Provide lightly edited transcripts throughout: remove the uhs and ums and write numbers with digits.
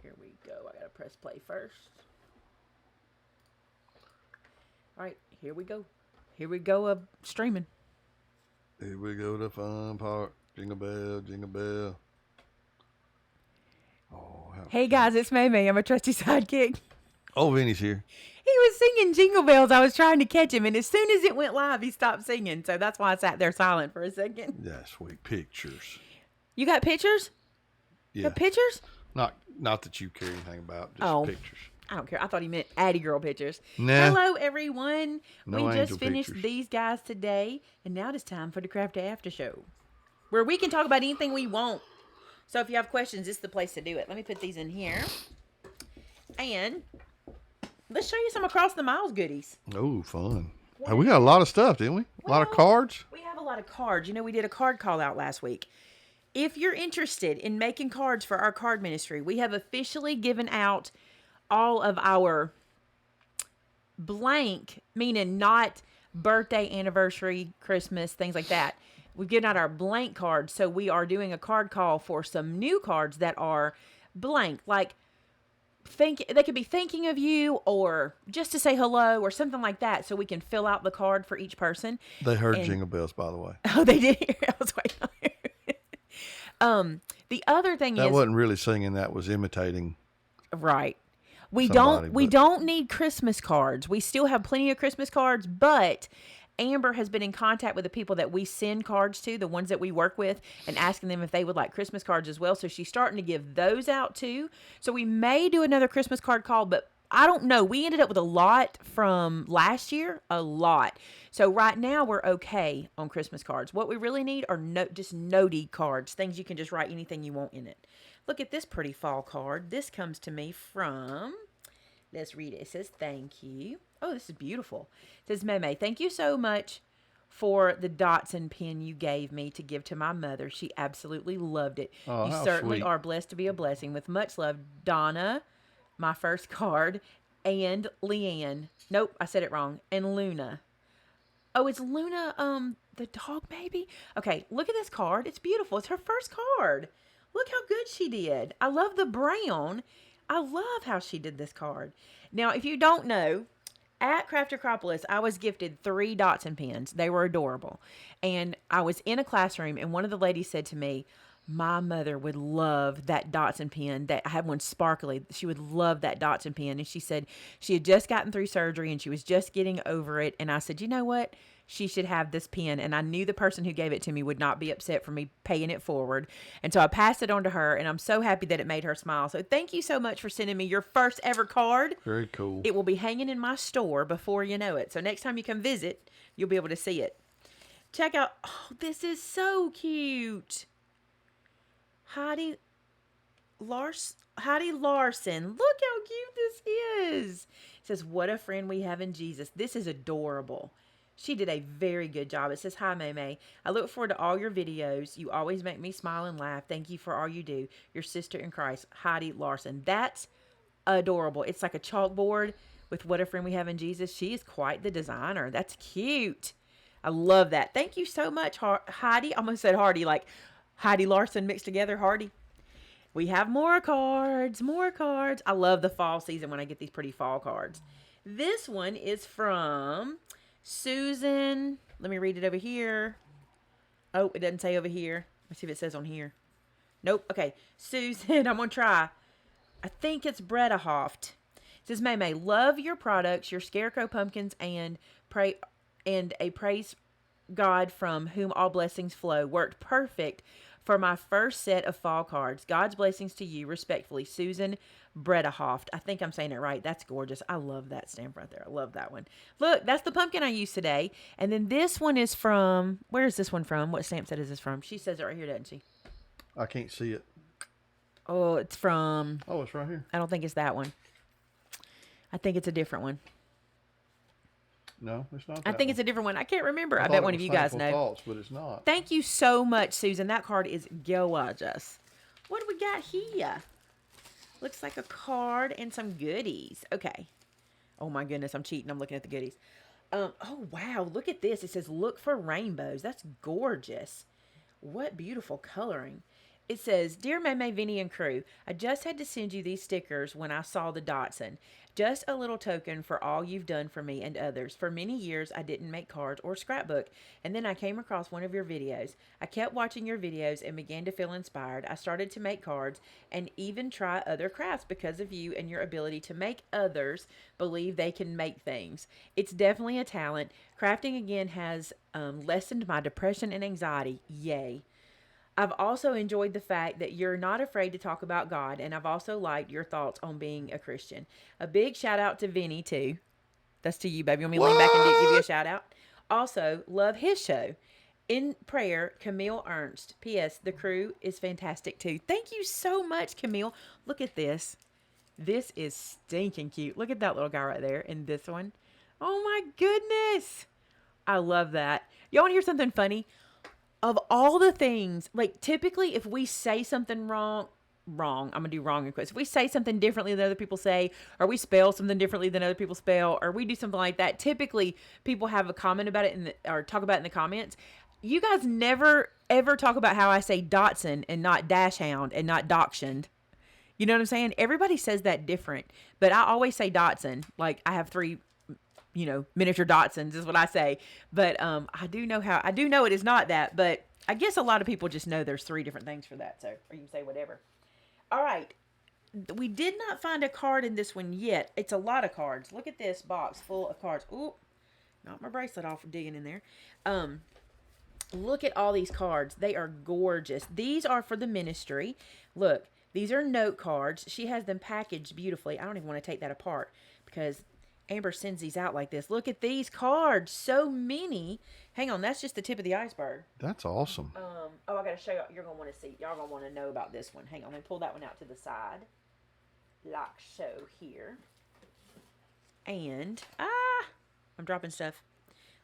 Here we go. I gotta press play first. All right, here we go. Here we go of streaming. Here we go, the fun part. Jingle bell, jingle bell. Oh, Hey guys, it's Maymay. I'm a trusty sidekick. Oh, Vinny's here. He was singing Jingle Bells. I was trying to catch him, and as soon as it went live, he stopped singing. So that's why I sat there silent for a second. Yeah, sweet pictures. You got pictures? Yeah. Got pictures? Not that you care anything about, just pictures. I don't care. I thought he meant Addie Girl pictures. Nah. Hello, everyone. No we just angel finished pictures. these guys today, and now it's time for the Craft After Show, where we can talk about anything we want. So if you have questions, this is the place to do it. Let me put these in here. And let's show you some Across the Miles goodies. Oh, fun. Hey, we got a lot of stuff, didn't we? A lot of cards. We have a lot of cards. You know, we did a card call out last week. If you're interested in making cards for our card ministry, we have officially given out all of our blank, meaning not birthday, anniversary, Christmas, things like that. We've given out our blank cards. So we are doing a card call for some new cards that are blank. Like, they could be thinking of you or just to say hello or something like that. So we can fill out the card for each person. They heard jingle bells, by the way. Oh, they did hear. I was waiting on it. The other thing That is, wasn't really singing. That was imitating. right. We Somebody, don't need Christmas cards. We still have plenty of Christmas cards, but Amber has been in contact with the people that we send cards to, the ones that we work with, and asking them if they would like Christmas cards as well. So she's starting to give those out too. So we may do another Christmas card call, but I don't know. We ended up with a lot from last year, a lot. So right now we're okay on Christmas cards. What we really need are just notey cards, things you can just write anything you want in it. Look at this pretty fall card. This comes to me from, let's read it. It says, thank you. Oh, this is beautiful. It says, Maymay, thank you so much for the dots and pen you gave me to give to my mother. She absolutely loved it. Oh, you how certainly sweet. are blessed to be a blessing. With much love, Donna, my first card, and Leanne. Nope, I said it wrong. And Luna. Oh, it's Luna, the dog baby? Okay, look at this card. It's beautiful. It's her first card. Look how good she did. I love the brown. I love how she did this card. Now, if you don't know, at Craft Acropolis, I was gifted 3 dots and pens. They were adorable. And I was in a classroom, and one of the ladies said to me, my mother would love that dots and pen. That I had one sparkly. She would love that dots and pen. And she said she had just gotten through surgery and she was just getting over it. And I said, you know what? She should have this pen. And I knew the person who gave it to me would not be upset for me paying it forward. And so I passed it on to her, and I'm so happy that it made her smile. So thank you so much for sending me your first ever card. Very cool. It will be hanging in my store before you know it. So next time you come visit, you'll be able to see it. Check out, oh, this is so cute. Heidi Larson. Look how cute this is. It says, what a friend we have in Jesus. This is adorable. She did a very good job. It says, hi, Maymay. I look forward to all your videos. You always make me smile and laugh. Thank you for all you do. Your sister in Christ, Heidi Larson. That's adorable. It's like a chalkboard with what a friend we have in Jesus. She is quite the designer. That's cute. I love that. Thank you so much, Heidi. I almost said Hardy, like Heidi Larson mixed together, Hardy. We have more cards, more cards. I love the fall season when I get these pretty fall cards. This one is from Susan. Let me read it over here. Oh, it doesn't say over here. Let's see if it says on here. Nope. Okay. Susan, I'm going to try. I think it's Brettahoft. It says, Maymay, love your products, your scarecrow pumpkins, and a praise God from whom all blessings flow. Worked perfect for my first set of fall cards. God's blessings to you, respectfully, Susan Brettahoft. I think I'm saying it right. That's gorgeous. I love that stamp right there. I love that one. Look, that's the pumpkin I used today. And then this one is from, where is this one from? What stamp set is this from? She says it right here, doesn't she? I can't see it. Oh, it's from, Oh, it's right here. I don't think it's that one. I think it's a different one. No, it's not. I think it's a different one. I can't remember. I thought bet it one was of you guys Thankful know. Thoughts, but it's not. Thank you so much, Susan. That card is gorgeous. What do we got here? Looks like a card and some goodies. Okay. Oh my goodness, I'm cheating. I'm looking at the goodies. Oh wow, look at this. It says look for rainbows. That's gorgeous. What beautiful coloring. It says, Dear Maymay, Vinny, and crew, I just had to send you these stickers when I saw the Dotson. Just a little token for all you've done for me and others. For many years, I didn't make cards or scrapbook, and then I came across one of your videos. I kept watching your videos and began to feel inspired. I started to make cards and even try other crafts because of you and your ability to make others believe they can make things. It's definitely a talent. Crafting again has lessened my depression and anxiety. Yay. I've also enjoyed the fact that you're not afraid to talk about God, and I've also liked your thoughts on being a Christian. A big shout out to Vinny, too. That's to you, baby. You want me to lean back and give you a shout out? Also, love his show. In prayer, Camille Ernst. P.S. The crew is fantastic, too. Thank you so much, Camille. Look at this. This is stinking cute. Look at that little guy right there and this one. Oh, my goodness. I love that. Y'all want to hear something funny? Of all the things, like typically if we say something wrong, I'm going to do wrong in quotes. If we say something differently than other people say, or we spell something differently than other people spell, or we do something like that, typically people have a comment about it or talk about it in the comments. You guys never, ever talk about how I say Dotson and not Dash Hound and not Dachshund. You know what I'm saying? Everybody says that different, but I always say Dotson. Like I have 3 miniature Dachshunds is what I say. But I do know it is not that, but I guess a lot of people just know there's 3 different things for that. So, or you can say whatever. All right. We did not find a card in this one yet. It's a lot of cards. Look at this box full of cards. Ooh, knocked my bracelet off for digging in there. Look at all these cards. They are gorgeous. These are for the ministry. Look, these are note cards. She has them packaged beautifully. I don't even want to take that apart because Amber sends these out like this. Look at these cards. So many. Hang on. That's just the tip of the iceberg. That's awesome. I got to show y'all. You're going to want to see. Y'all going to want to know about this one. Hang on. Let me pull that one out to the side. Like so here. And, I'm dropping stuff.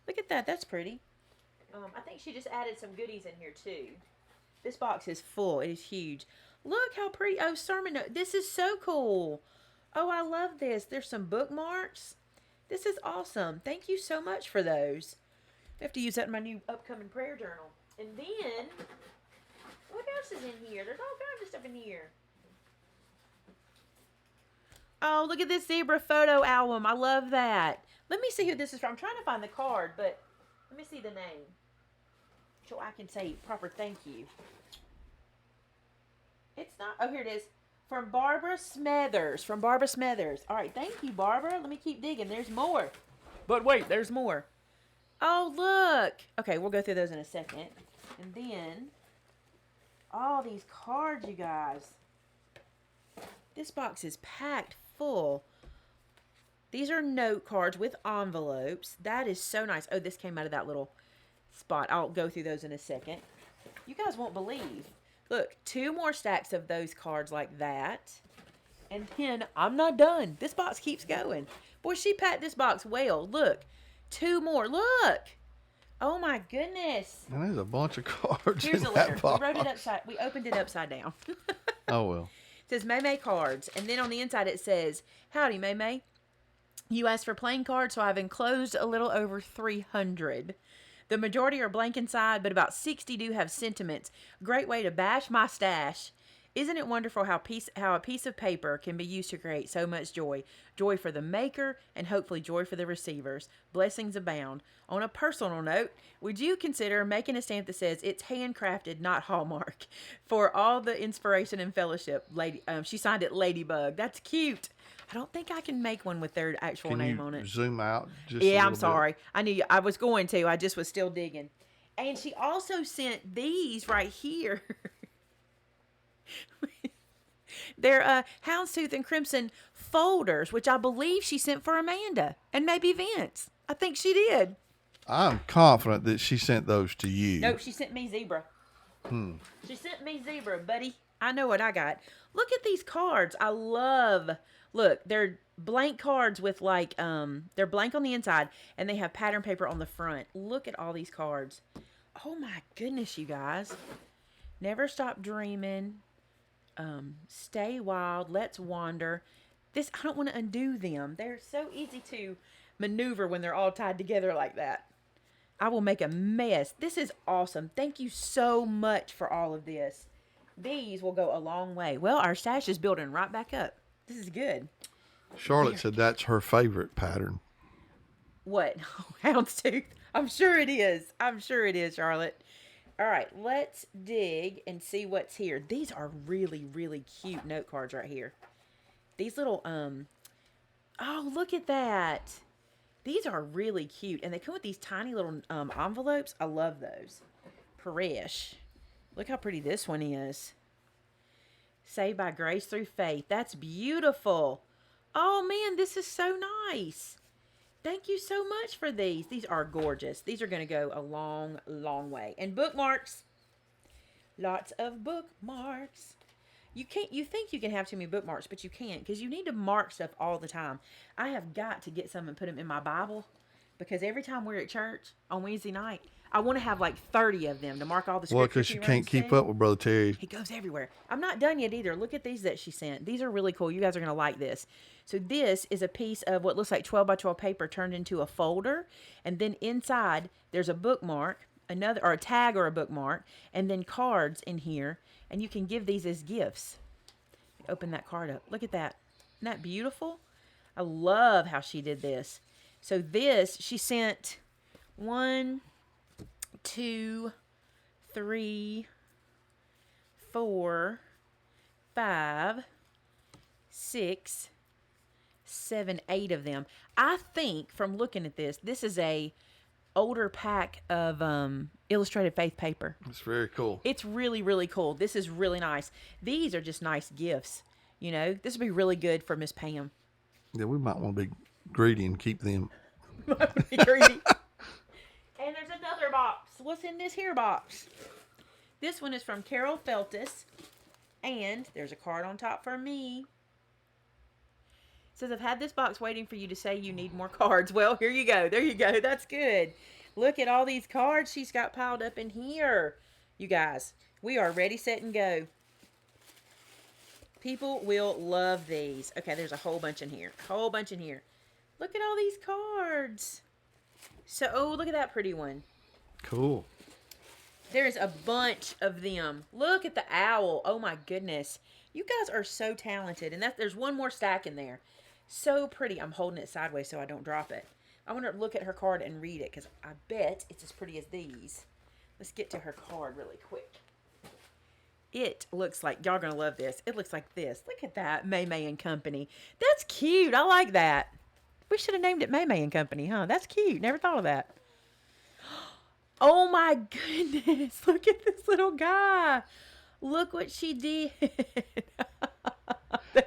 Look at that. That's pretty. I think she just added some goodies in here too. This box is full. It is huge. Look how pretty. Oh, sermon note. This is so cool. Oh, I love this. There's some bookmarks. This is awesome. Thank you so much for those. I have to use that in my new upcoming prayer journal. And then, what else is in here? There's all kinds of stuff in here. Oh, look at this zebra photo album. I love that. Let me see who this is from. I'm trying to find the card, but let me see the name so I can say proper thank you. It's not. Oh, here it is. From Barbara Smethers. All right, thank you, Barbara. Let me keep digging. There's more. But wait, there's more. Oh, look. Okay, we'll go through those in a second. And then, all these cards, you guys. This box is packed full. These are note cards with envelopes. That is so nice. Oh, this came out of that little spot. I'll go through those in a second. You guys won't believe. Look, 2 more stacks of those cards like that. And then I'm not done. This box keeps going. Boy, she packed this box well. Look, 2 more. Look. Oh my goodness. And there's a bunch of cards. Here's in a that letter. box. We opened it upside down. Oh well. It says Maymay cards. And then on the inside it says, Howdy, Maymay. You asked for playing cards, so I've enclosed a little over 300. The majority are blank inside, but about 60 do have sentiments. Great way to bash my stash. Isn't it wonderful how a piece of paper can be used to create so much joy? Joy for the maker and hopefully joy for the receivers. Blessings abound. On a personal note, would you consider making a stamp that says it's handcrafted, not Hallmark, for all the inspiration and fellowship? She signed it Ladybug. That's cute. I don't think I can make one with their actual name on it. Zoom out? Yeah, I'm sorry. I knew I was going to. I just was still digging. And she also sent these right here. They're Houndstooth and Crimson folders, which I believe she sent for Amanda and maybe Vince. I think she did. I'm confident that she sent those to you. Nope, she sent me zebra. She sent me zebra, buddy. I know what I got. Look at these cards. I love. Look, they're blank cards with like they're blank on the inside and they have pattern paper on the front. Look at all these cards. Oh my goodness, you guys. Never Stop Dreaming. Stay Wild. Let's Wander. I don't want to undo them. They're so easy to maneuver when they're all tied together like that. I will make a mess. This is awesome. Thank you so much for all of this. These will go a long way. Well, our stash is building right back up. This is good. Charlotte said that's her favorite pattern. What? Houndstooth. I'm sure it is. I'm sure it is, Charlotte. All right, let's dig and see what's here. These are really, really cute note cards right here. These little, oh, look at that. These are really cute. And they come with these tiny little envelopes. I love those. Paresh. Look how pretty this one is. Saved by grace through faith. That's beautiful. Oh, man, this is so nice. Thank you so much for these. These are gorgeous. These are going to go a long, long way. And bookmarks. Lots of bookmarks. You think you can have too many bookmarks, but you can't, because you need to mark stuff all the time. I have got to get some and put them in my Bible, because every time we're at church on Wednesday night, I want to have like 30 of them to mark all the scriptures. Well, because you can't keep up with Brother Terry. He goes everywhere. I'm not done yet either. Look at these that she sent. These are really cool. You guys are going to like this. So this is a piece of what looks like 12 by 12 paper turned into a folder. And then inside, there's a bookmark, or a tag or a bookmark, and then cards in here. And you can give these as gifts. Open that card up. Look at that. Isn't that beautiful? I love how she did this. So this, she sent 1, 2, 3, 4, 5, 6, 7, 8 of them. I think from looking at this, this is a older pack of illustrated faith paper. It's very cool. It's really, really cool. This is really nice. These are just nice gifts. You know, this would be really good for Miss Pam. Yeah, we might want to be greedy and keep them. Be greedy. And there's another box. What's in this here box? This one is from Carol Feltus. And there's a card on top for me. It says, I've had this box waiting for you to say you need more cards. Well, here you go. There you go. That's good. Look at all these cards she's got piled up in here. You guys, we are ready, set, and go. People will love these. Okay, there's a whole bunch in here. Whole bunch in here. Look at all these cards. So, oh, look at that pretty one. Cool. There's a bunch of them. Look at the owl. Oh, my goodness. You guys are so talented. And there's one more stack in there. So pretty. I'm holding it sideways so I don't drop it. I want to look at her card and read it, because I bet it's as pretty as these. Let's get to her card really quick. It looks like, y'all going to love this. It looks like this. Look at that. Maymay and Company. That's cute. I like that. We should have named it Maymay and Company, huh? That's cute. Never thought of that. Oh my goodness. Look at this little guy. Look what she did.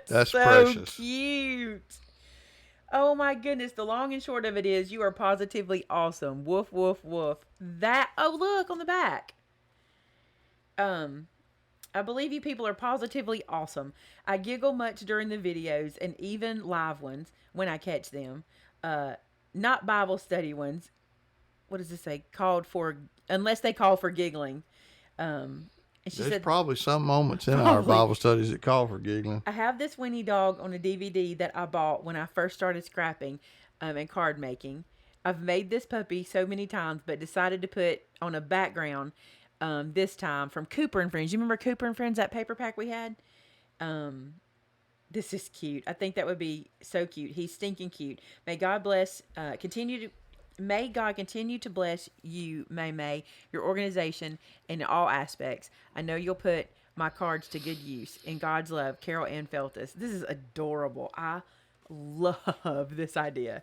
That's so precious. Cute. Oh my goodness. The long and short of it is, you are positively awesome. Woof, woof, woof. Oh, look on the back. I believe you people are positively awesome. I giggle much during the videos and even live ones when I catch them. Not Bible study ones. What does this say? Unless they call for giggling. And she There's said, probably some moments in our Bible studies that call for giggling. I have this Winnie dog on a DVD that I bought when I first started scrapping and card making. I've made this puppy so many times, but decided to put on a background this time from Cooper and Friends. You remember Cooper and Friends, that paper pack we had? This is cute. I think that would be so cute. He's stinking cute. May God continue to bless you, Maymay, your organization, in all aspects. I know you'll put my cards to good use. In God's love, Carol Ann Feltus. This is adorable. I love this idea.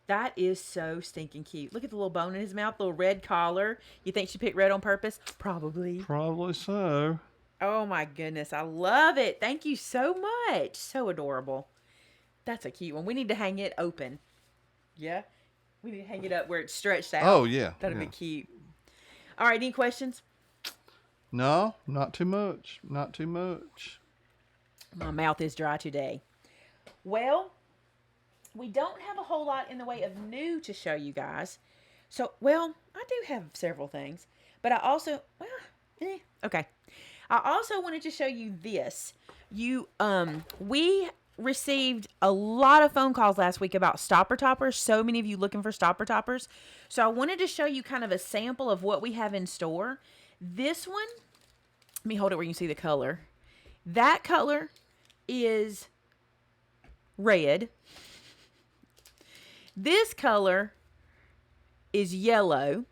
That is so stinking cute. Look at the little bone in his mouth, little red collar. You think she picked red on purpose? Probably. Probably so. Oh my goodness. I love it. Thank you so much. So adorable. That's a cute one. We need to hang it open. Yeah? We need to hang it up where it's stretched out. Oh, yeah. That'd be cute. All right. Any questions? No, not too much. Not too much. My mouth is dry today. Well, we don't have a whole lot in the way of new to show you guys. So, well, I do have several things. But I also, okay. I also wanted to show you this. We received a lot of phone calls last week about stopper toppers. So many of you looking for stopper toppers. So I wanted to show you kind of a sample of what we have in store. This one, me hold it where you can see the color. That color is red. This color is yellow.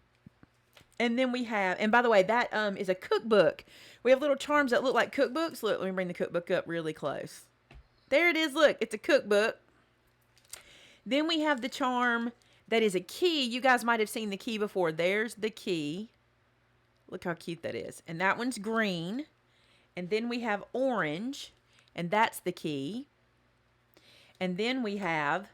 And then we have, and by the way, that is a cookbook. We have little charms that look like cookbooks. Look, let me bring the cookbook up really close. There it is. Look, it's a cookbook. Then we have the charm that is a key. You guys might have seen the key before. There's the key. Look how cute that is. And that one's green. And then we have orange. And that's the key. And then we have,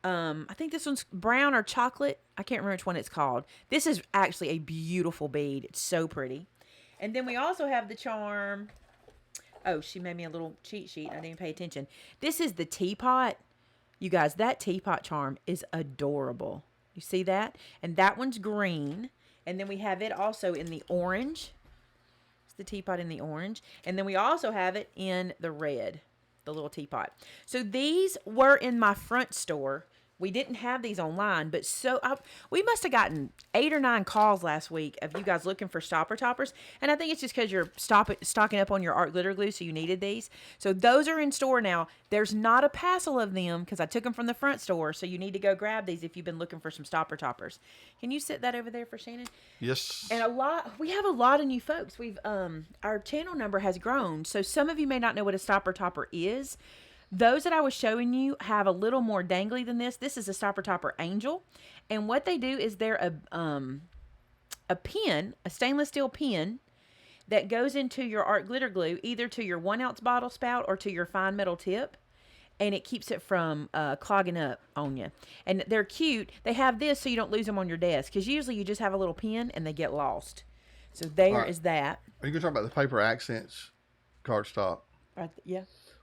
I think this one's brown or chocolate. I can't remember which one it's called. This is actually a beautiful bead. It's so pretty. And then we also have the charm. Oh, she made me a little cheat sheet. I didn't even pay attention. This is the teapot. You guys, that teapot charm is adorable. You see that? And that one's green. And then we have it also in the orange. It's the teapot in the orange. And then we also have it in the red, the little teapot. So these were in my front store. We didn't have these online, but we must have gotten 8 or 9 calls last week of you guys looking for stopper toppers. And I think it's just because you're stocking up on your art glitter glue, so you needed these. So those are in store now. There's not a passel of them because I took them from the front store, so you need to go grab these if you've been looking for some stopper toppers. Can you sit that over there for Shannon? Yes. And we have a lot of new folks. Our channel number has grown, so some of you may not know what a stopper topper is. Those that I was showing you have a little more dangly than this. This is a stopper topper angel. And what they do is they're a pin, a stainless steel pin that goes into your art glitter glue, either to your 1 ounce bottle spout or to your fine metal tip. And it keeps it from clogging up on you. And they're cute. They have this so you don't lose them on your desk. Because usually you just have a little pin and they get lost. So there is that. Are you going to talk about the paper accents cardstock? Yeah.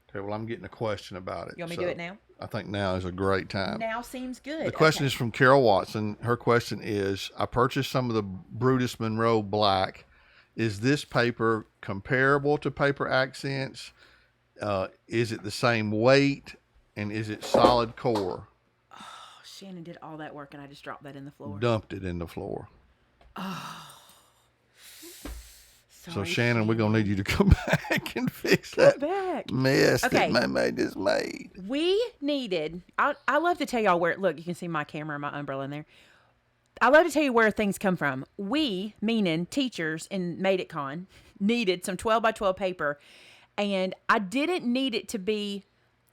Okay, well, I'm getting a question about it. You want me to do it now? I think now is a great time. Now seems good. The question is from Carol Watson. Her question is, I purchased some of the Brutus Monroe Black. Is this paper comparable to paper accents? Is it the same weight? And is it solid core? Oh, Shannon did all that work and I just dropped that in the floor. Dumped it in the floor. Oh. So, Shannon, we're going to need you to come back and fix that mess that Maymay just made. We needed, I love to tell y'all where, look, you can see my camera and my umbrella in there. I love to tell you where things come from. We, meaning teachers in Made It Con, needed some 12 by 12 paper. And I didn't need it to be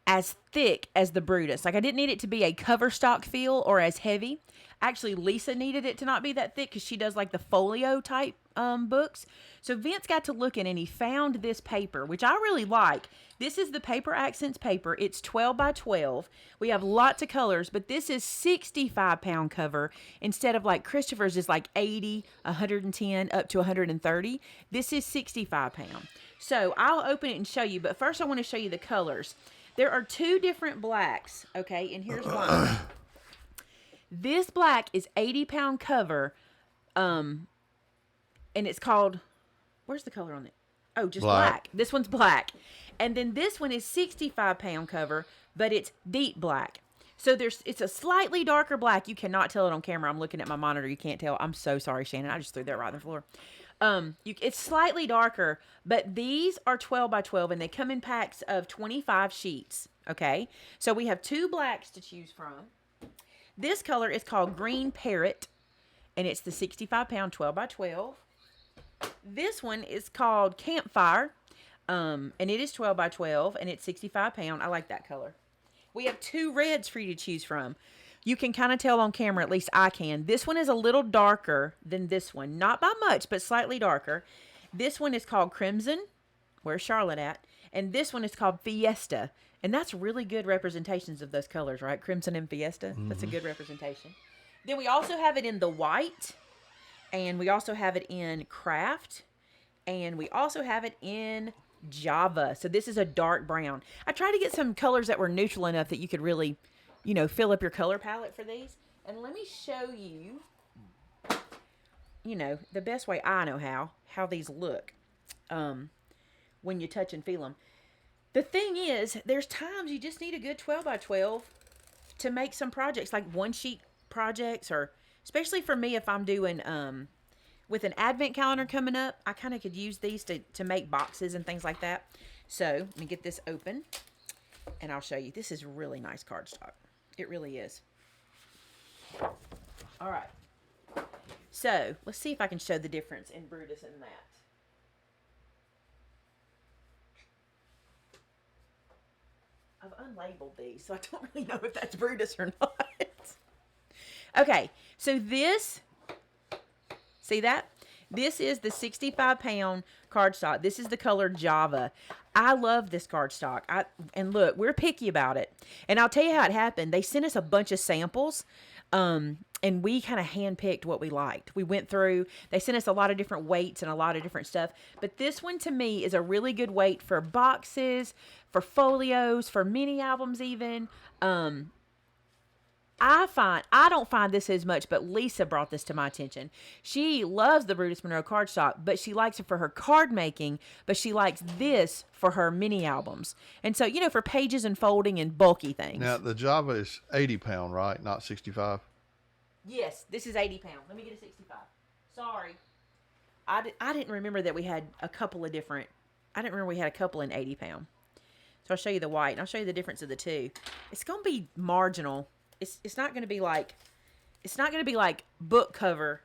as thick as the Brutus. Like, I didn't need it to be a cover stock feel or as heavy. Actually, Lisa needed it to not be that thick because she does like the folio type books. So Vince got to looking and he found this paper, which I really like. This is the Paper Accents paper. It's 12 by 12. We have lots of colors, but this is 65 pound cover instead of like Christopher's is like 80, 110, up to 130. This is 65 pound. So I'll open it and show you, but first I want to show you the colors. There are 2 different blacks, okay, and here's one. This black is 80 pound cover, and it's called, where's the color on it? Oh, just black. This one's black. And then this one is 65 pound cover, but it's deep black. So it's a slightly darker black. You cannot tell it on camera. I'm looking at my monitor. You can't tell. I'm so sorry, Shannon. I just threw that right on the floor. It's slightly darker, but these are 12 by 12 and they come in packs of 25 sheets. Okay. So we have 2 blacks to choose from. This color is called Green Parrot and it's the 65 pound 12 by 12. This one is called Campfire. And it is 12 by 12 and it's 65 pound. I like that color. We have 2 reds for you to choose from. You can kind of tell on camera, at least I can. This one is a little darker than this one. Not by much, but slightly darker. This one is called Crimson. Where's Charlotte at? And this one is called Fiesta. And that's really good representations of those colors, right? Crimson and Fiesta. Mm-hmm. That's a good representation. Then we also have it in the white. And we also have it in Craft. And we also have it in Java. So this is a dark brown. I tried to get some colors that were neutral enough that you could really, fill up your color palette for these. And let me show you, the best way I know how these look when you touch and feel them. The thing is, there's times you just need a good 12 by 12 to make some projects, like one sheet projects, or especially for me if I'm doing with an advent calendar coming up, I kind of could use these to make boxes and things like that. So let me get this open and I'll show you. This is really nice cardstock. It really is. All right. So let's see if I can show the difference in Brutus and that. I've unlabeled these, so I don't really know if that's Brutus or not. Okay, so this, see that? This is the 65-pound cardstock. This is the color Java. I love this cardstock. And look, we're picky about it. And I'll tell you how it happened. They sent us a bunch of samples, and we kind of handpicked what we liked. We went through, they sent us a lot of different weights and a lot of different stuff. But this one to me is a really good weight for boxes, for folios, for mini albums even. I don't find this as much, but Lisa brought this to my attention. She loves the Brutus Monroe cardstock, but she likes it for her card making, but she likes this for her mini albums. And so, for pages and folding and bulky things. Now, the Java is 80 pound, right? Not 65? Yes, this is 80 pound. Let me get a 65. Sorry. I didn't remember that we had a couple of different, I didn't remember we had a couple in 80 pound. So I'll show you the white, and I'll show you the difference of the two. It's going to be marginal. It's not going to be like, book cover,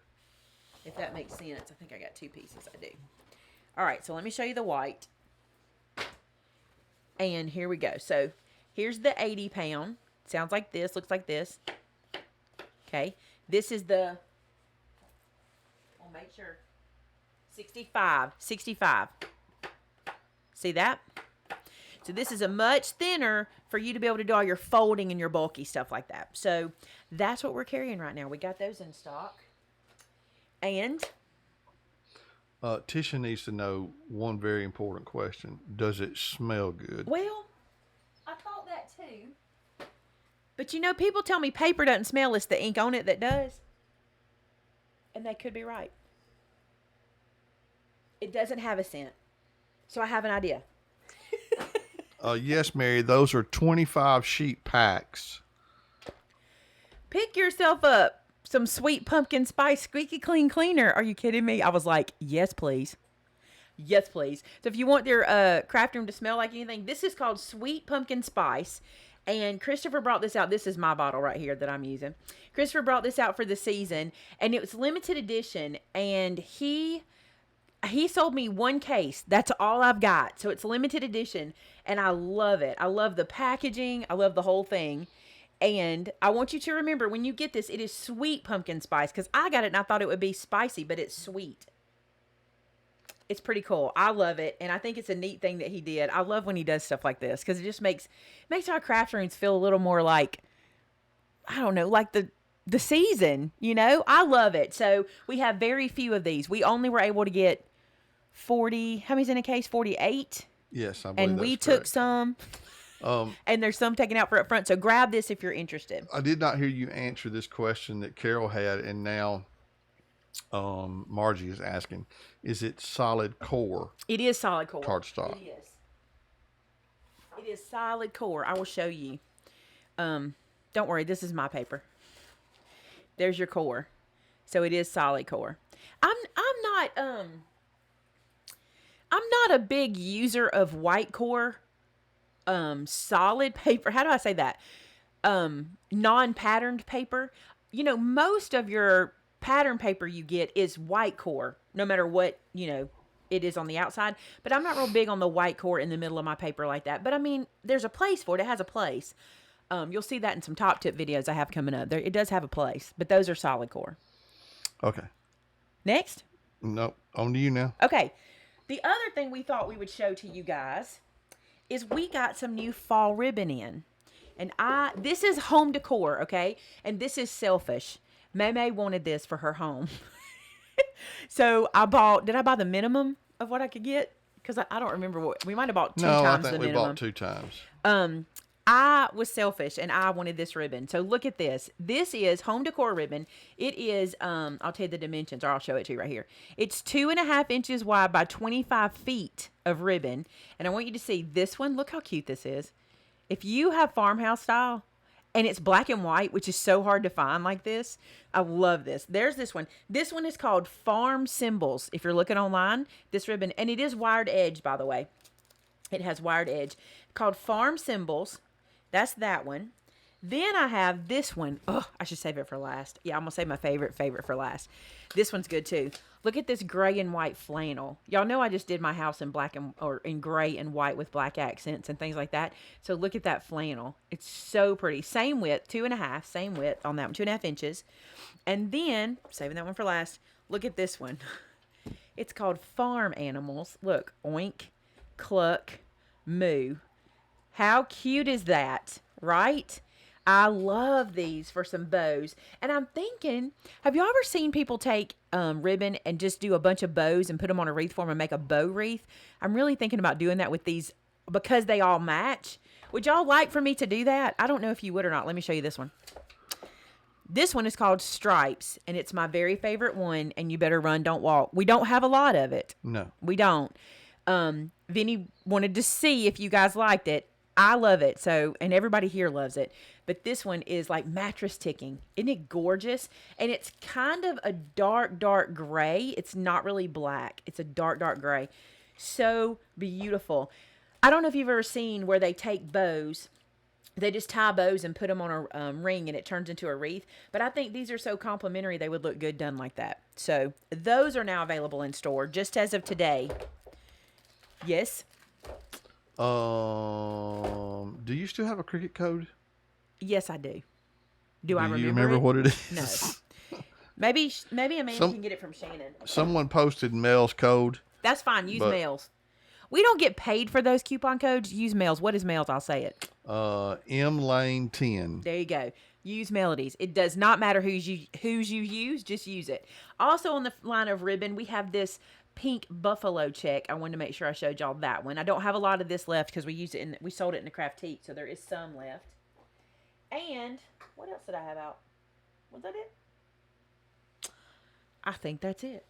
if that makes sense. I think I got two pieces. I do. All right, so let me show you the white. And here we go. So here's the 80 pound. Sounds like this, looks like this. Okay, this is the, I'll make sure, 65. See that? So this is a much thinner for you to be able to do all your folding and your bulky stuff like that. So that's what we're carrying right now. We got those in stock. And Tisha needs to know one very important question. Does it smell good? Well, I thought that too. But people tell me paper doesn't smell. It's the ink on it that does. And they could be right. It doesn't have a scent. So I have an idea. Yes, Mary, those are 25 sheet packs. Pick yourself up some sweet pumpkin spice squeaky clean cleaner. Are you kidding me? I was like, yes, please. Yes, please. So if you want your craft room to smell like anything, this is called Sweet Pumpkin Spice. And Christopher brought this out. This is my bottle right here that I'm using. Christopher brought this out for the season, and it was limited edition, and he sold me one case. That's all I've got. So it's limited edition, and I love it. I love the packaging. I love the whole thing. And I want you to remember, when you get this, it is sweet pumpkin spice, because I got it and I thought it would be spicy, but it's sweet. It's pretty cool. I love it, and I think it's a neat thing that he did. I love when he does stuff like this, because it just makes our craft rooms feel a little more like, I don't know, like the season, I love it. So we have very few of these. We only were able to get 40, how many's in a case? 48? Yes, I believe and we that's took correct. some, and there's some taken out for up front. So grab this if you're interested. I did not hear you answer this question that Carol had, and now Margie is asking. Is it solid core? It is solid core. Cardstock. It is. It is solid core. I will show you. Don't worry, this is my paper. There's your core. So it is solid core. I'm not a big user of white core solid paper. How do I say that? Non-patterned paper. Most of your pattern paper you get is white core, no matter what, it is on the outside. But I'm not real big on the white core in the middle of my paper like that. But I mean, there's a place for it. It has a place. You'll see that in some top tip videos I have coming up. It does have a place, but those are solid core. Okay. Next? No, on to you now. Okay. The other thing we thought we would show to you guys is we got some new fall ribbon in. And this is home decor, okay? And this is selfish. Maymay wanted this for her home. So did I buy the minimum of what I could get? Because I don't remember we might have bought two times the minimum. No, I think we bought 2 times. I was selfish and I wanted this ribbon. So look at this. This is home decor ribbon. It is, I'll tell you the dimensions, or I'll show it to you right here. It's 2.5 inches wide by 25 feet of ribbon. And I want you to see this one. Look how cute this is. If you have farmhouse style And it's black and white, which is so hard to find like this. I love this. There's this one. This one is called Farm Symbols. If you're looking online, this ribbon, and it is wired edge, by the way. It has wired edge. Called Farm Symbols. That's that one. Then I have this one. Oh, I should save it for last. Yeah, I'm going to save my favorite for last. This one's good too. Look at this gray and white flannel. Y'all know I just did my house in in gray and white with black accents and things like that. So look at that flannel. It's so pretty. Same width, 2.5, same width on that one, 2.5 inches. And then, saving that one for last, look at this one. It's called Farm Animals. Look, oink, cluck, moo. How cute is that, right? I love these for some bows. And I'm thinking, have you ever seen people take ribbon and just do a bunch of bows and put them on a wreath form and make a bow wreath? I'm really thinking about doing that with these because they all match. Would y'all like for me to do that? I don't know if you would or not. Let me show you this one. This one is called Stripes, and it's my very favorite one, and you better run, don't walk. We don't have a lot of it. No. We don't. Vinny wanted to see if you guys liked it. I love it. So, and everybody here loves it. But this one is like mattress ticking. Isn't it gorgeous? And it's kind of a dark, dark gray. It's not really black. It's a dark, dark gray. So beautiful. I don't know if you've ever seen where they take bows. They just tie bows and put them on a ring and it turns into a wreath. But I think these are so complimentary they would look good done like that. So those are now available in store just as of today. Yes? Do you still have a Cricut code? Yes, I do. Do I remember you remember it? what it is? No. Maybe Amanda can get it from Shannon. Someone posted Mel's code. That's fine. Use Mails. We don't get paid for those coupon codes. Use Mails. What is Mails? I'll say it. M Lane 10. There you go. Use Melodies. It does not matter whose you use. Just use it. Also on the line of ribbon, we have this pink buffalo check. I wanted to make sure I showed y'all that one. I don't have a lot of this left because we sold it in the Craftique, so there is some left. And what else did I have out? Was that it? I think that's it.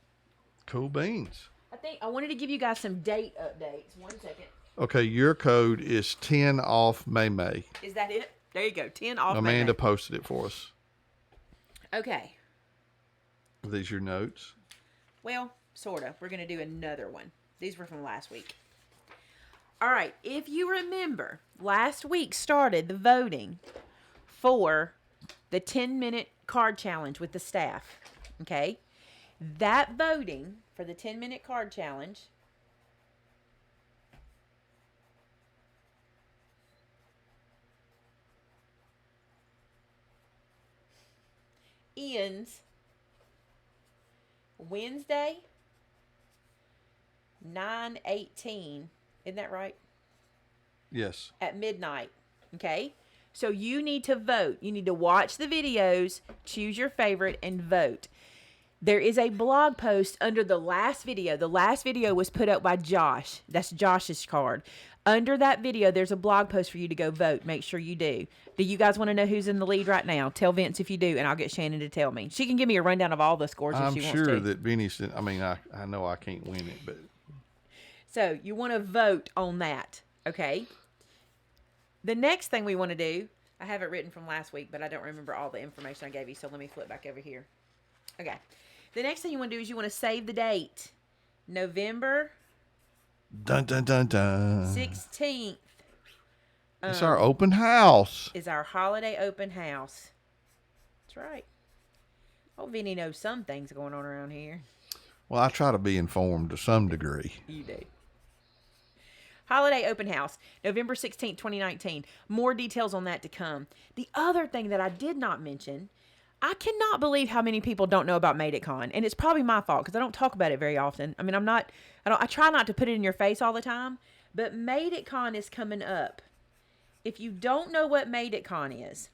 Cool beans. I think I wanted to give you guys some date updates. 1 second. Okay, your code is 10 off Maymay. Is that it? There you go. 10 off Amanda Maymay. posted it for us. Okay. Are these your notes? Well, sort of. We're going to do another one. These were from last week. All right. If you remember, last week started the voting for the 10-minute card challenge with the staff. Okay? That voting for the 10-minute card challenge ends Wednesday, 9/18. Isn't that right? Yes. At midnight. Okay? So you need to vote. You need to watch the videos, choose your favorite, and vote. There is a blog post under the last video. The last video was put up by Josh. That's Josh's card. Under that video, there's a blog post for you to go vote. Make sure you do. Do you guys want to know who's in the lead right now? Tell Vince if you do, and I'll get Shannon to tell me. She can give me a rundown of all the scores if she wants to. I'm sure that Vinny's, I mean, I know I can't win it, but. So you want to vote on that, okay? The next thing we want to do, I have it written from last week, but I don't remember all the information I gave you, so let me flip back over here. Okay. The next thing you want to do is you want to save the date. November Dun, dun, dun, dun. 16th. It's our open house. Is our holiday open house. That's right. Oh, Vinny knows some things going on around here. Well, I try to be informed to some degree. You do. Holiday open house, November 16th, 2019. More details on that to come. The other thing that I did not mention, I cannot believe how many people don't know about Made It Con. And it's probably my fault because I don't talk about it very often. I mean, I try not to put it in your face all the time, but Made It Con is coming up. If you don't know what Made It Con is,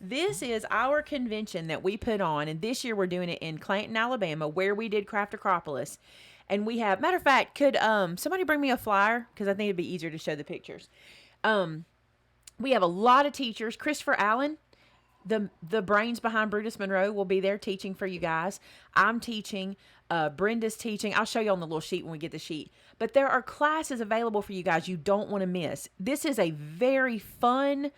this is our convention that we put on. And this year we're doing it in Clanton, Alabama, where we did Craft Acropolis. And we have, matter of fact, could somebody bring me a flyer? Because I think it'd be easier to show the pictures. We have a lot of teachers. Christopher Allen, the brains behind Brutus Monroe, will be there teaching for you guys. I'm teaching. Brenda's teaching. I'll show you on the little sheet when we get the sheet. But there are classes available for you guys you don't want to miss. This is a very fun,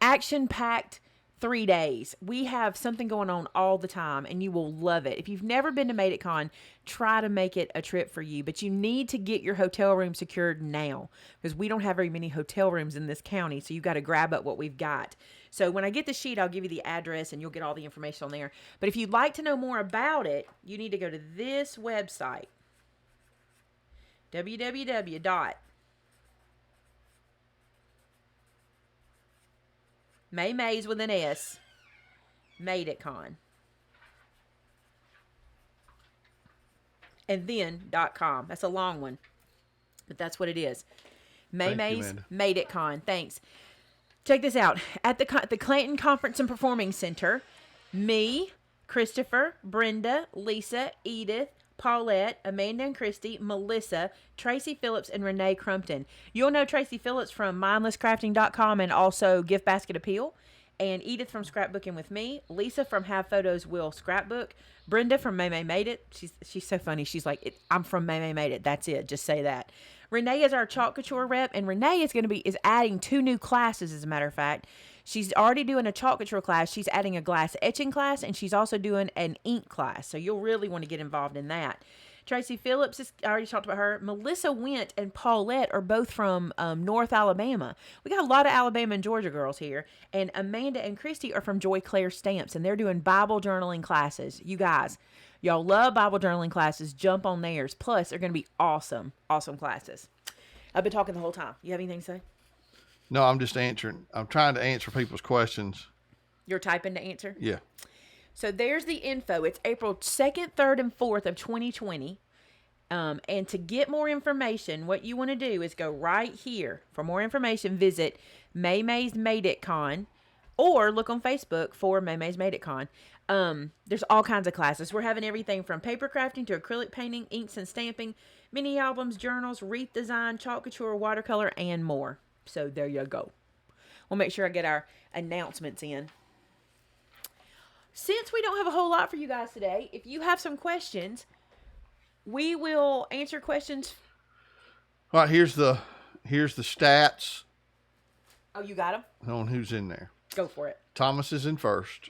action-packed 3 days. We have something going on all the time, and you will love it. If you've never been to Made It Con, try to make it a trip for you. But you need to get your hotel room secured now, because we don't have very many hotel rooms in this county, so you got to grab up what we've got. So when I get the sheet, I'll give you the address, and you'll get all the information on there. But if you'd like to know more about it, you need to go to this website, Maymay's with an S, Made It Con. And then .com. That's a long one, but that's what it is. Maymay's Made It Con. Thanks. Check this out. At the Clanton Conference and Performing Center, me, Christopher, Brenda, Lisa, Edith, Paulette, Amanda and Christy, Melissa, Tracy Phillips, and Renee Crumpton. You'll know Tracy Phillips from mindlesscrafting.com and also Gift Basket Appeal. And Edith from Scrapbooking with Me. Lisa from Have Photos Will Scrapbook. Brenda from Maymay Made It. She's so funny. She's like, I'm from Maymay Made It. That's it. Just say that. Renee is our Chalk Couture rep, and Renee is adding 2 new classes, as a matter of fact. She's already doing a Chalk Couture class. She's adding a glass etching class, and she's also doing an ink class. So you'll really want to get involved in that. Tracy Phillips, I already talked about her. Melissa Went and Paulette are both from North Alabama. We got a lot of Alabama and Georgia girls here. And Amanda and Christy are from Joy Claire Stamps, and they're doing Bible journaling classes. You guys, y'all love Bible journaling classes. Jump on theirs. Plus, they're going to be awesome, awesome classes. I've been talking the whole time. You have anything to say? No, I'm just answering. I'm trying to answer people's questions. You're typing to answer? Yeah. So there's the info. It's April 2nd, 3rd, and 4th of 2020. And to get more information, what you want to do is go right here. For more information, visit Maymay's Made It Con or look on Facebook for Maymay's Made It Con. There's all kinds of classes. We're having everything from paper crafting to acrylic painting, inks and stamping, mini albums, journals, wreath design, chalk couture, watercolor, and more. So there you go. We'll make sure I get our announcements in. Since we don't have a whole lot for you guys today, if you have some questions, we will answer questions. All right, here's the stats Oh, you got them? on who's in there. Go for it. Thomas is in first.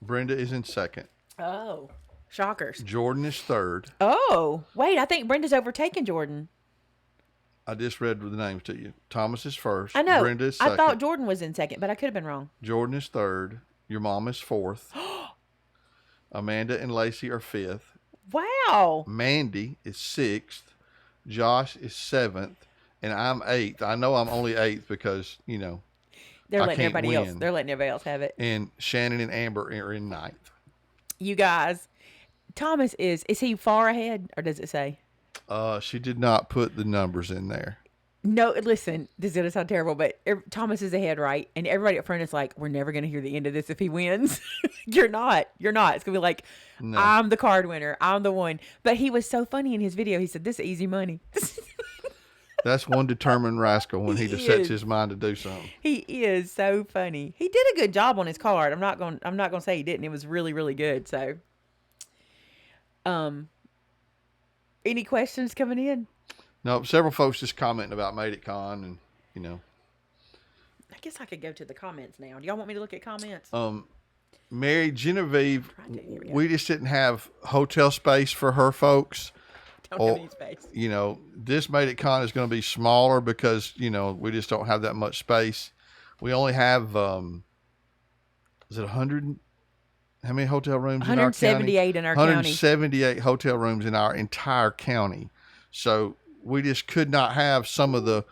Brenda is in second. Oh, shockers. Jordan is third. Oh, wait, I think Brenda's overtaken Jordan. I just read the names to you. Thomas is first. I know. Brenda is second. I thought Jordan was in second, but I could have been wrong. Jordan is third. Your mom is fourth. Amanda and Lacey are fifth. Wow. Mandy is sixth. Josh is seventh. And I'm eighth. I know I'm only eighth because, They're I letting can't everybody else. win. They're letting everybody else have it. And Shannon and Amber are in ninth. You guys, Thomas is he far ahead, or does it say? She did not put the numbers in there. No, listen, this is going to sound terrible, but Thomas is ahead, right? And everybody up front is like, we're never going to hear the end of this if he wins. You're not. It's going to be like, no. I'm the card winner. I'm the one. But he was so funny in his video. He said, this is easy money. That's one determined rascal when he just sets his mind to do something. He is so funny. He did a good job on his card. I'm not going to say he didn't. It was really, really good. So, any questions coming in? No, several folks just commenting about Made It Con and, I guess I could go to the comments now. Do y'all want me to look at comments? Mary Genevieve, we just didn't have hotel space for her folks. Don't have any space. This Made It Con is going to be smaller because, we just don't have that much space. We only have, is it 100? How many hotel rooms in our county? 178 in our county. 178 hotel rooms in our entire county. So we just could not have some of the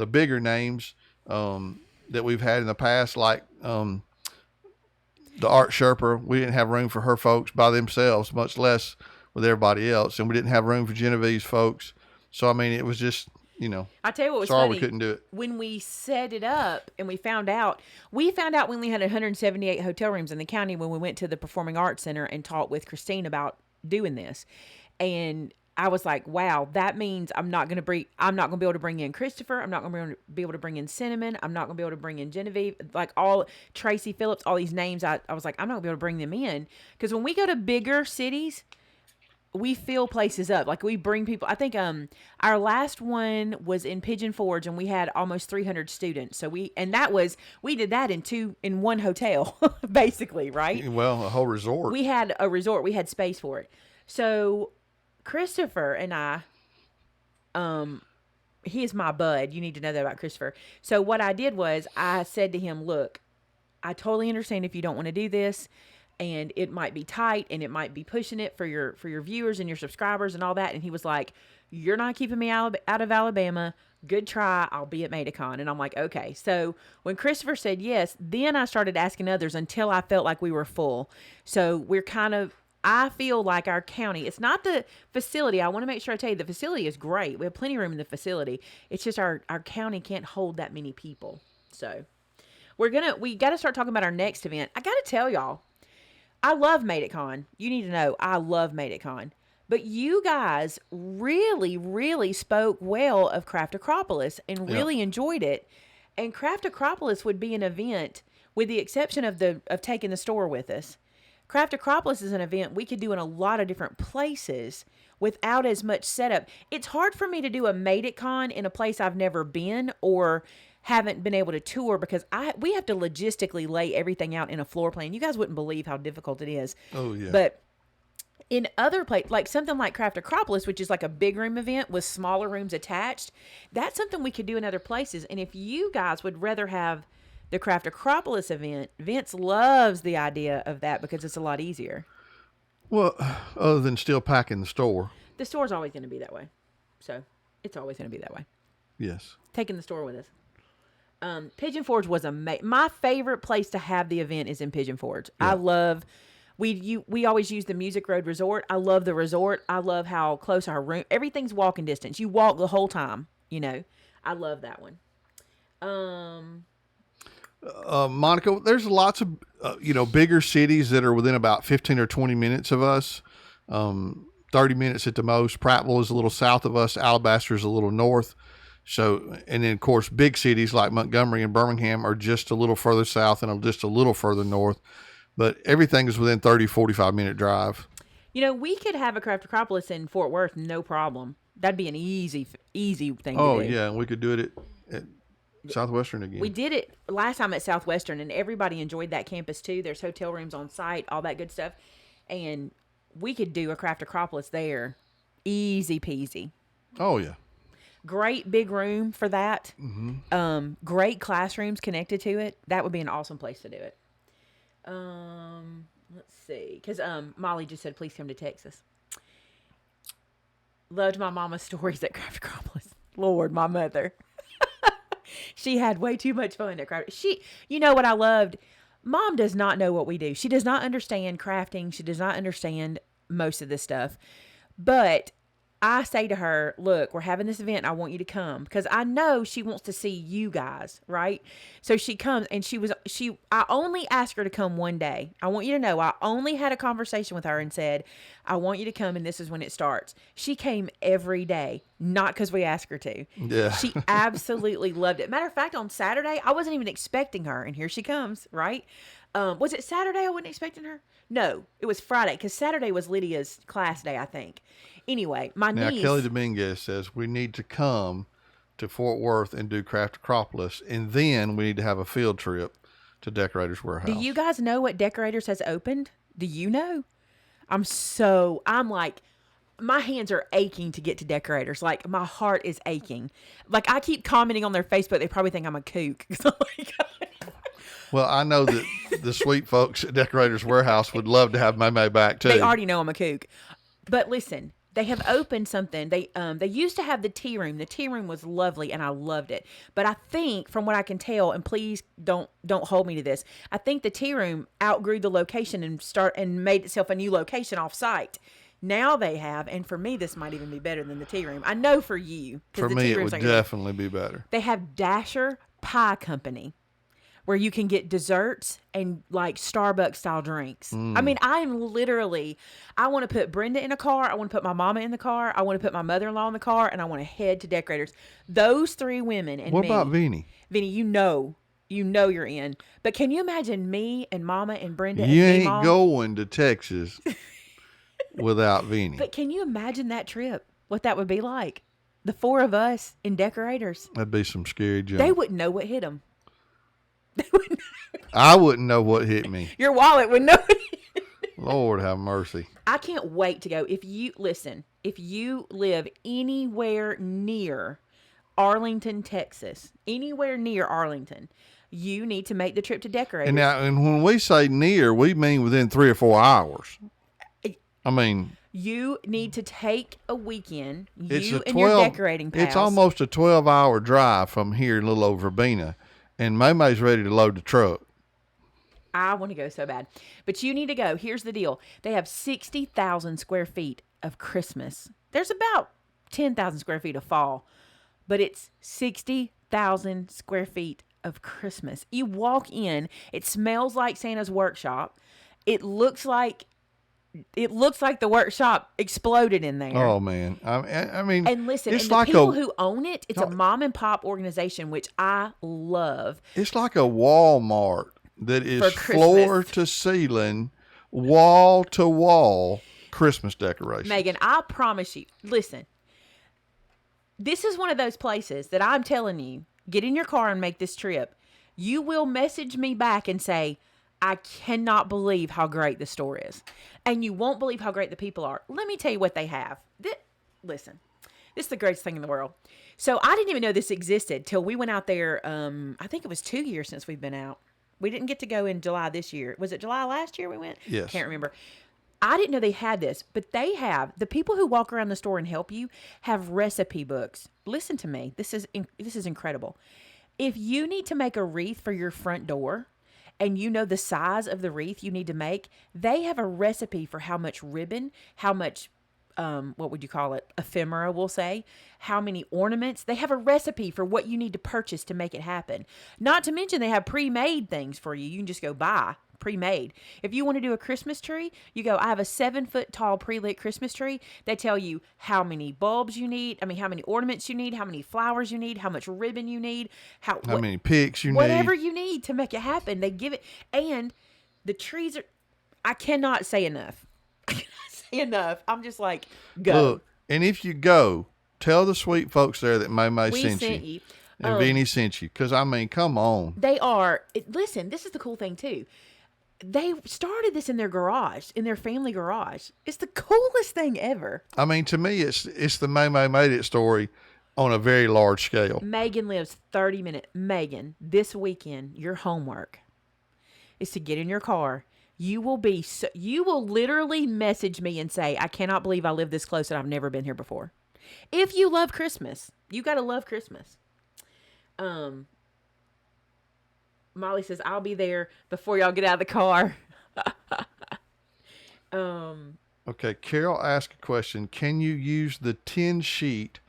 bigger names that we've had in the past, like the Art Sherpa. We didn't have room for her folks by themselves, much less with everybody else. And we didn't have room for Genevieve's folks. So, it was just, I tell you what was sorry funny. We couldn't do it. When we set it up and we found out we only had 178 hotel rooms in the county when we went to the Performing Arts Center and talked with Christine about doing this. And I was like, wow, that means I'm not going to be able to bring in Christopher. I'm not going to be able to bring in Cinnamon. I'm not going to be able to bring in Genevieve, like all Tracy Phillips, all these names. I was like, I'm not going to be able to bring them in because when we go to bigger cities, we fill places up. Like we bring people. I think our last one was in Pigeon Forge, and we had almost 300 students. So we did that in one hotel, basically, right? Well, a whole resort. We had a resort. We had space for it. So Christopher and I, he is my bud. You need to know that about Christopher. So what I did was I said to him, look, I totally understand if you don't want to do this, and it might be tight and it might be pushing it for your viewers and your subscribers and all that. And he was like, you're not keeping me out of Alabama. Good try. I'll be at Made It. And I'm like, okay. So when Christopher said yes, then I started asking others until I felt like we were full. So I feel like our county, it's not the facility. I want to make sure I tell you the facility is great. We have plenty of room in the facility. It's just our county can't hold that many people. So we got to start talking about our next event. I got to tell y'all, I love Made It Con. You need to know I love Made It Con. But you guys really, really spoke well of Craft Acropolis and really enjoyed it. And Craft Acropolis would be an event, with the exception of taking the store with us. Craft Acropolis is an event we could do in a lot of different places without as much setup. It's hard for me to do a Made It Con in a place I've never been or haven't been able to tour, because we have to logistically lay everything out in a floor plan. You guys wouldn't believe how difficult it is. Oh, yeah. But in other places, like something like Craft Acropolis, which is like a big room event with smaller rooms attached, that's something we could do in other places. And if you guys would rather have the Craft Acropolis event, Vince loves the idea of that because it's a lot easier. Well, other than still packing the store. The store's always going to be that way. So it's always going to be that way. Yes. Taking the store with us. Pigeon Forge was my favorite place to have the event is in Pigeon Forge. Yeah. I love, we always use the Music Road Resort. I love the resort. I love how close our room, everything's walking distance. You walk the whole time, I love that one. Monica, there's lots of, bigger cities that are within about 15 or 20 minutes of us. 30 minutes at the most. Prattville is a little south of us. Alabaster is a little north. So, and then of course, big cities like Montgomery and Birmingham are just a little further south and just a little further north, but everything is within 30, 45-minute drive. We could have a Craft Acropolis in Fort Worth, no problem. That'd be an easy thing to do. Oh, yeah. And we could do it at Southwestern again. We did it last time at Southwestern, and everybody enjoyed that campus too. There's hotel rooms on site, all that good stuff. And we could do a Craft Acropolis there. Easy peasy. Oh, yeah. Great big room for that. Mm-hmm. Great classrooms connected to it. That would be an awesome place to do it. Let's see. Because Molly just said, please come to Texas. Loved my mama's stories at Craft Acropolis. Lord, my mother. She had way too much fun at Craft. You know what I loved? Mom does not know what we do. She does not understand crafting. She does not understand most of this stuff. But I say to her, look, we're having this event. I want you to come, because I know she wants to see you guys, right? So she comes, and I only asked her to come one day. I want you to know, I only had a conversation with her and said, I want you to come, and this is when it starts. She came every day, not because we asked her to. Yeah. She absolutely loved it. Matter of fact, on Saturday, I wasn't even expecting her, and here she comes, right? Was it Saturday I wasn't expecting her? No, it was Friday, because Saturday was Lydia's class day, I think. Anyway, my niece... Now, Kelly Dominguez says we need to come to Fort Worth and do Craft Acropolis, and then we need to have a field trip to Decorators Warehouse. Do you guys know what Decorators has opened? Do you know? I'm like, my hands are aching to get to Decorators. Like, my heart is aching. Like, I keep commenting on their Facebook. They probably think I'm a kook. Well, I know that the sweet folks at Decorators Warehouse would love to have Maymay back, too. They already know I'm a kook. But listen, they have opened something. They used to have the tea room. The tea room was lovely, and I loved it. But I think, from what I can tell, and please don't hold me to this, I think the tea room outgrew the location and made itself a new location off-site. Now they have, and for me, this might even be better than the tea room. I know for you. For me, it would definitely be better. They have Dasher Pie Company, where you can get desserts and like Starbucks style drinks. I mean, I want to put Brenda in a car. I want to put my mama in the car. I want to put my mother-in-law in the car, and I want to head to Decorators. Those three women and me. What about Vinny? Vinny, you know you're in. But can you imagine me and mama and Brenda You and ain't going to Texas without Vinny. But can you imagine that trip? What that would be like? The four of us in decorators. That'd be some scary junk. They wouldn't know what hit them. They wouldn't. I wouldn't know what hit me. Your wallet would know. Lord have mercy. I can't wait to go. If you live anywhere near Arlington, Texas, anywhere near Arlington, you need to make the trip to Decorators. And when we say near, we mean within 3 or 4 hours. I mean, you need to take a weekend. It's You a and 12, your decorating pals. It's almost a 12-hour drive from here, a little over Verbena, and Maymay's ready to load the truck. I want to go so bad. But you need to go. Here's the deal. They have 60,000 square feet of Christmas. There's about 10,000 square feet of fall, but it's 60,000 square feet of Christmas. You walk in, it smells like Santa's workshop. It looks like the workshop exploded in there. Oh man, I mean, and listen, it's and the like people who own it, it's a mom and pop organization, which I love. It's like a Walmart that is For floor Christmas. to ceiling, wall to wall Christmas decoration. Megan, I promise you, listen, this is one of those places that I'm telling you, get in your car and make this trip. You will message me back and say, I cannot believe how great the store is. And you won't believe how great the people are. Let me tell you what they have. Listen, this is the greatest thing in the world. So I didn't even know this existed till we went out there. I think it was 2 years since we've been out. We didn't get to go in July this year. Was it July last year we went? Yes. Can't remember. I didn't know they had this, but they have. The people who walk around the store and help you have recipe books. Listen to me. This is incredible. If you need to make a wreath for your front door and you know the size of the wreath you need to make, they have a recipe for how much ribbon, how much what would you call it? Ephemera, we'll say. How many ornaments. They have a recipe for what you need to purchase to make it happen. Not to mention they have pre-made things for you. You can just go buy pre-made. If you want to do a Christmas tree, you go, I have a 7-foot tall pre-lit Christmas tree. They tell you how many bulbs you need. How many ornaments you need, how many flowers you need, how much ribbon you need, how many picks you whatever need. you need to make it happen. They give it. And the trees are, I cannot say enough. Enough. I'm just like, go. Look, and if you go, tell the sweet folks there that Maymay We sent sent you. you. And Vinny sent you. Because, I mean, come on. They are. Listen, this is the cool thing, too. They started this in their garage, in their family garage. It's the coolest thing ever. I mean, to me, it's the Maymay Made It story on a very large scale. Megan lives 30 minutes. Megan, this weekend, your homework is to get in your car. You will literally message me and say, I cannot believe I live this close and I've never been here before. If you love Christmas, you got to love Christmas. Molly says, I'll be there before y'all get out of the car. Okay, Carol asked a question. Can you use the 10 sheet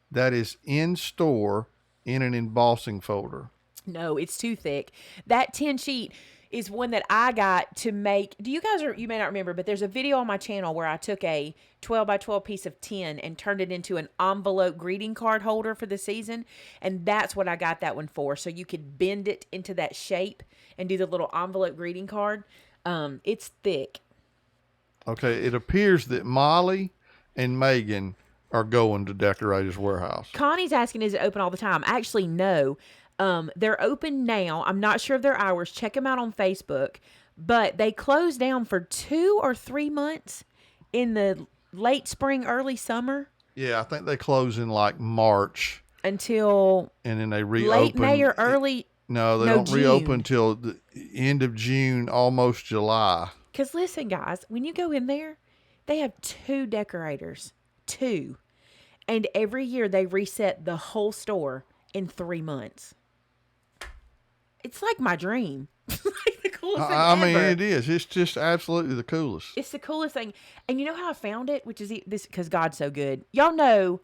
that is in store in an embossing folder? No, it's too thick. That 10 sheet is one that I got to make. You may not remember, but there's a video on my channel where I took a 12 by 12 piece of tin and turned it into an envelope greeting card holder for the season. And that's what I got that one for. So you could bend it into that shape and do the little envelope greeting card. It's thick. Okay, it appears that Molly and Megan are going to Decorators Warehouse. Connie's asking, is it open all the time? Actually, no. They're open now. I'm not sure of their hours. Check them out on Facebook. But they closed down for 2 or 3 months in the late spring, early summer. Yeah, I think they close in like March. Until and then they reopen. Late May or early. No, they don't reopen until the end of June, almost July. Because listen, guys, when you go in there, they have 2 decorators. 2. And every year they reset the whole store in 3 months. It's like my dream. It's like the coolest thing ever. Mean, it is. It's just absolutely the coolest. It's the coolest thing. And you know how I found it? Which is this, because God's so good. Y'all know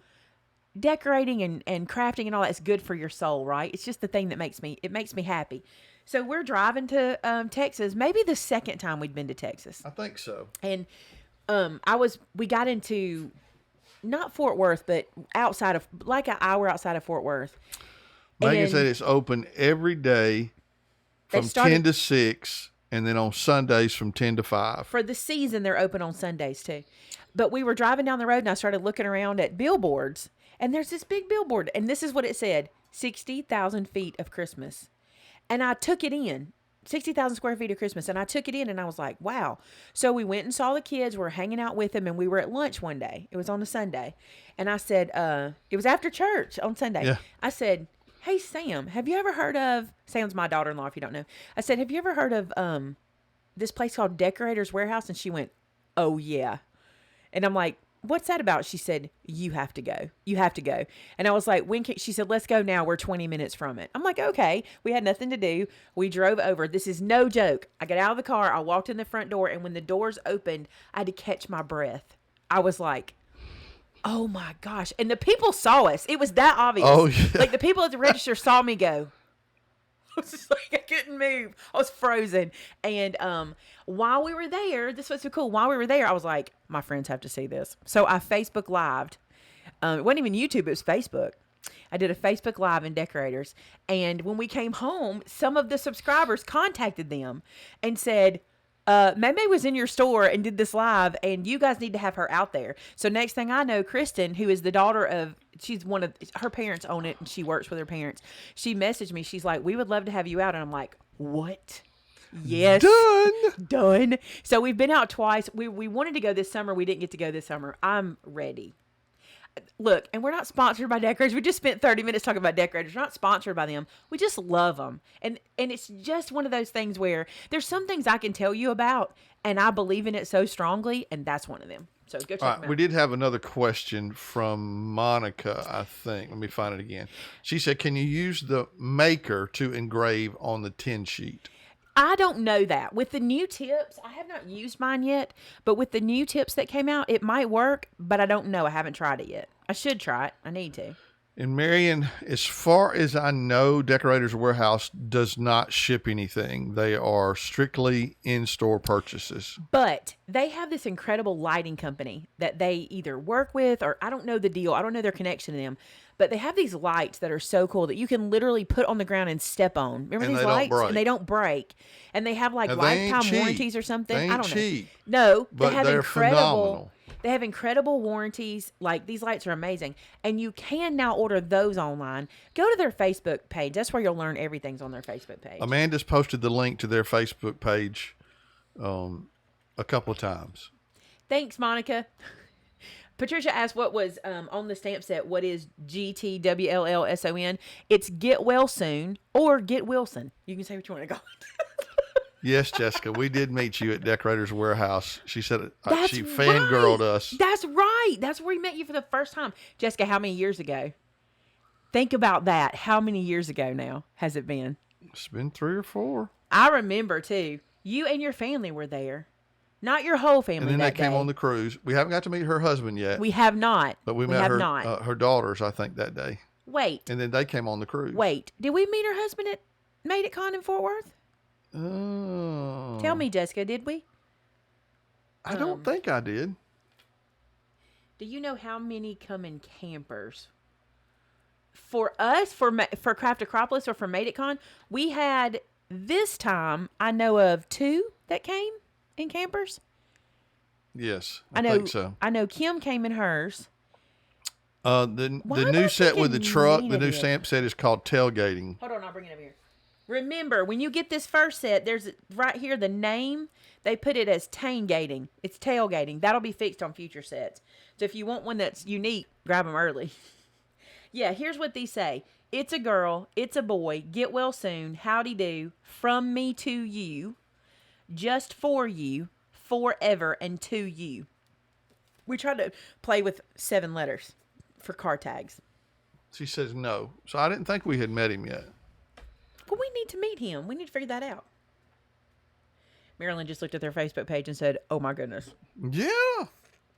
decorating and crafting and all that's good for your soul, right? It's just the thing that makes me happy. So we're driving to Texas, maybe the second time we'd been to Texas. I think so. And we got into, not Fort Worth, but outside of, like an hour outside of Fort Worth. Megan said it's open every day from 10 to 6, and then on Sundays from 10 to 5. For the season, they're open on Sundays too. But we were driving down the road and I started looking around at billboards. And there's this big billboard. And this is what it said: 60,000 feet of Christmas. And I took it in. 60,000 square feet of Christmas. And I took it in and I was like, wow. So we went and saw the kids. We were hanging out with them and we were at lunch one day. It was on a Sunday. And I said, it was after church on Sunday. Yeah. I said, hey, Sam, have you ever heard of, Sam's my daughter-in-law if you don't know. I said, have you ever heard of this place called Decorator's Warehouse? And she went, oh, yeah. And I'm like, what's that about? She said, you have to go. You have to go. And I was like, when can, she said, let's go now. We're 20 minutes from it. I'm like, okay. We had nothing to do. We drove over. This is no joke. I got out of the car. I walked in the front door. And when the doors opened, I had to catch my breath. I was like, oh my gosh. And the people saw us. It was that obvious. Oh, yeah. Like the people at the register saw me go. I was just like, I couldn't move. I was frozen. And while we were there, this was so cool. While we were there, I was like, my friends have to see this. So I Facebook Lived. It wasn't even YouTube, it was Facebook. I did a Facebook Live in Decorators. And when we came home, some of the subscribers contacted them and said, Maymay was in your store and did this live, and you guys need to have her out there. So next thing I know, Kristen, who is the daughter of, she's one of, her parents own it, and she works with her parents. She messaged me. She's like, we would love to have you out. And I'm like, what? Yes. Done. So we've been out twice. We wanted to go this summer. We didn't get to go this summer. I'm ready. Look, and we're not sponsored by Decorators. We just spent 30 minutes talking about Decorators. We're not sponsored by them. We just love them. And it's just one of those things where there's some things I can tell you about, and I believe in it so strongly, and that's one of them. So go check them out. We did have another question from Monica, I think. Let me find it again. She said, can you use the maker to engrave on the tin sheet? I don't know that. With the new tips, I have not used mine yet, but with the new tips that came out, it might work, but I don't know. I haven't tried it yet. I should try it. I need to. And Marion, as far as I know, Decorators Warehouse does not ship anything. They are strictly in-store purchases. But they have this incredible lighting company that they either work with, or I don't know the deal. I don't know their connection to them. But they have these lights that are so cool that you can literally put on the ground and step on. Remember these lights? And they don't break. And they have like lifetime warranties or something. They ain't I don't cheap, know. No, but they have they're phenomenal. They have incredible warranties. Like, these lights are amazing. And you can now order those online. Go to their Facebook page. That's where you'll learn everything's on their Facebook page. Amanda's posted the link to their Facebook page a couple of times. Thanks, Monica. Patricia asked what was on the stamp set. What is GTWLLSON? It's Get Well Soon or Get Wilson. You can say what you want to call it. Yes, Jessica, we did meet you at Decorators Warehouse. She said she right. fangirled us. That's right. That's where we met you for the first time. Jessica, how many years ago? Think about that. How many years ago now has it been? It's been 3 or 4. I remember, too. You and your family were there. Not your whole family. And then that they came day. on the cruise. We haven't got to meet her husband yet. We have not. But we met her daughters, I think, that day. Wait. And then they came on the cruise. Wait. Did we meet her husband at Made It Con in Fort Worth? Oh. Tell me, Jessica, did we? I don't think I did. Do you know how many come in campers? For us, for Craft Acropolis or for Made It Con, we had this time, I know of 2 that came in campers. Yes, I know, think so. I know Kim came in hers. The new set with the truck, the new stamp set is called Tailgating. Hold on, I'll bring it over here. Remember, when you get this first set, there's right here the name. They put it as tailgating. It's tailgating. That'll be fixed on future sets. So if you want one that's unique, grab them early. Yeah, here's what these say. It's a girl. It's a boy. Get well soon. Howdy do. From me to you. Just for you. Forever and to you. We tried to play with 7 letters for car tags. She says no. So I didn't think we had met him yet. Well, we need to meet him. We need to figure that out. Marilyn just looked at their Facebook page and said, oh my goodness. Yeah.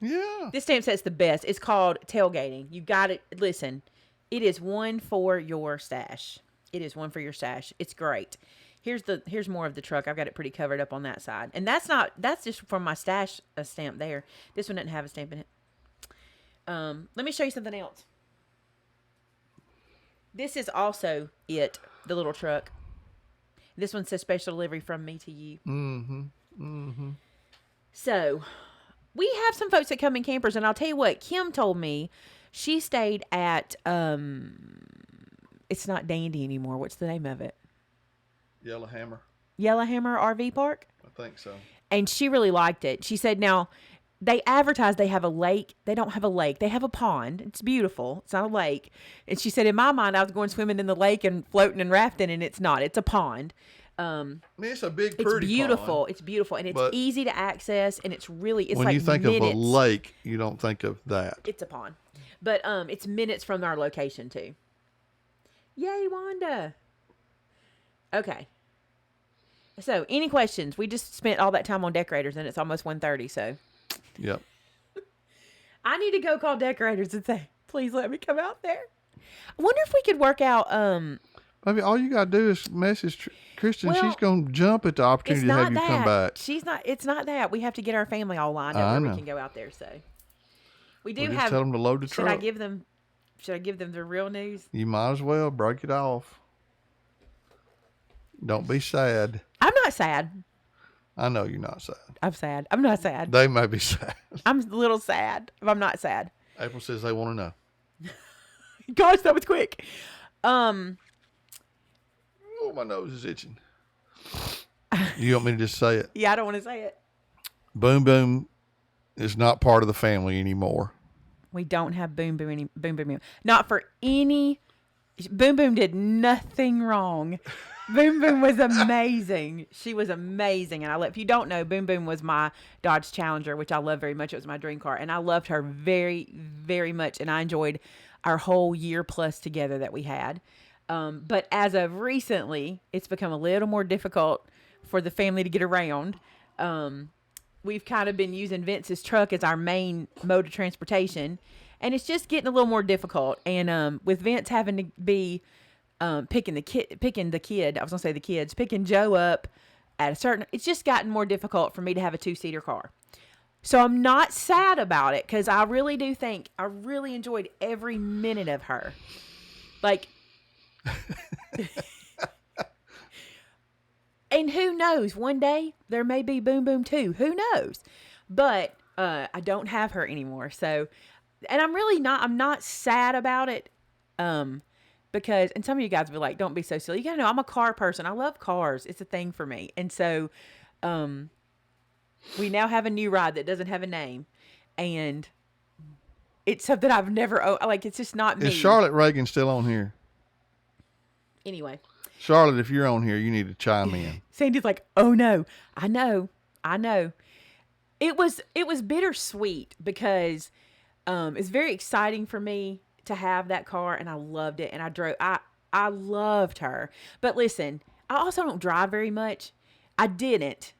Yeah. This stamp set's the best. It's called Tailgating. You got it. Listen, it is one for your stash. It is one for your stash. It's great. Here's more of the truck. I've got it pretty covered up on that side. And that's just from my stash a stamp there. This one doesn't have a stamp in it. Let me show you something else. This is also it, the little truck. This one says special delivery from me to you. Mm-hmm. Mm-hmm. So, we have some folks that come in campers, and I'll tell you what, Kim told me she stayed at it's not Dandy anymore. What's the name of it? Yellowhammer. Yellowhammer RV Park. I think so. And she really liked it. She said, now they advertise they have a lake. They don't have a lake. They have a pond. It's beautiful. It's not a lake. And she said, in my mind, I was going swimming in the lake and floating and rafting, and it's not. It's a pond. I mean, it's a big, It's pretty beautiful. pond. It's beautiful, and it's But easy to access, and it's really, it's when like you think minutes. of a lake, you don't think of that. It's a pond. But it's minutes from our location, too. Yay, Wanda. Okay. So, any questions? We just spent all that time on decorators, and it's almost 1:30, so. Yep. I need to go call decorators and say, please let me come out there. I wonder if we could work out, Maybe all you got to do is message Kristen. Well, She's going to jump at the it's opportunity to not have you that. come back. It's not that. We have to get our family all lined up I where know. we can go out there, so. We do We'll just have, tell them to load the should truck. I give them the real news? You might as well break it off. Don't be sad. I'm not sad. I know you're not sad. I'm sad. I'm not sad. They may be sad. I'm a little sad, but I'm not sad. April says they want to know. Gosh, that was quick. Oh, my nose is itching. You want me to just say it? Yeah, I don't want to say it. Boom Boom is not part of the family anymore. We don't have Boom Boom. Not for any. Boom Boom did nothing wrong. Boom Boom was amazing. She was amazing. And if you don't know, Boom Boom was my Dodge Challenger, which I love very much. It was my dream car. And I loved her very, very much. And I enjoyed our whole year plus together that we had. But as of recently, it's become a little more difficult for the family to get around. We've kind of been using Vince's truck as our main mode of transportation. And it's just getting a little more difficult. And with Vince having to be picking the kids, picking Joe up at a certain, it's just gotten more difficult for me to have a 2-seater car. So I'm not sad about it, because I really do think I really enjoyed every minute of her. Like, and who knows, one day there may be Boom Boom 2. Who knows? But I don't have her anymore. So, and I'm not sad about it. Because, and some of you guys will be like, don't be so silly. You gotta know, I'm a car person. I love cars. It's a thing for me. And so, we now have a new ride that doesn't have a name. And it's something I've never, it's just not me. Is Charlotte Reagan still on here? Anyway. Charlotte, if you're on here, you need to chime in. Sandy's like, oh no, I know. It was bittersweet, because, it's very exciting for me to have that car, and I loved it, and I loved her. But listen, I also don't drive very much. I didn't.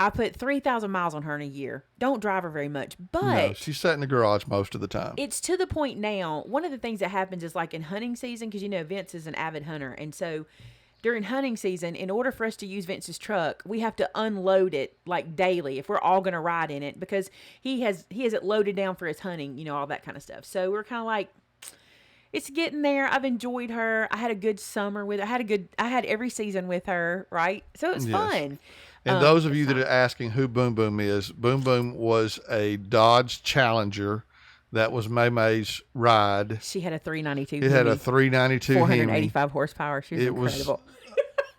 I put 3,000 miles on her in a year. Don't drive her very much, but No, she's sat in the garage most of the time. it's to the point now. One of the things that happens is, like in hunting season, because Vince is an avid hunter, and so during hunting season, in order for us to use Vince's truck, we have to unload it like daily if we're all going to ride in it, because he has it loaded down for his hunting, all that kind of stuff. So we're kind of like, it's getting there. I've enjoyed her. I had a good summer with her. I had every season with her, right? So it was fun. And those of you that are asking who Boom Boom is, Boom Boom was a Dodge Challenger. That was Maymay's ride. She had a 392. It had a 392 485 horsepower. She was incredible.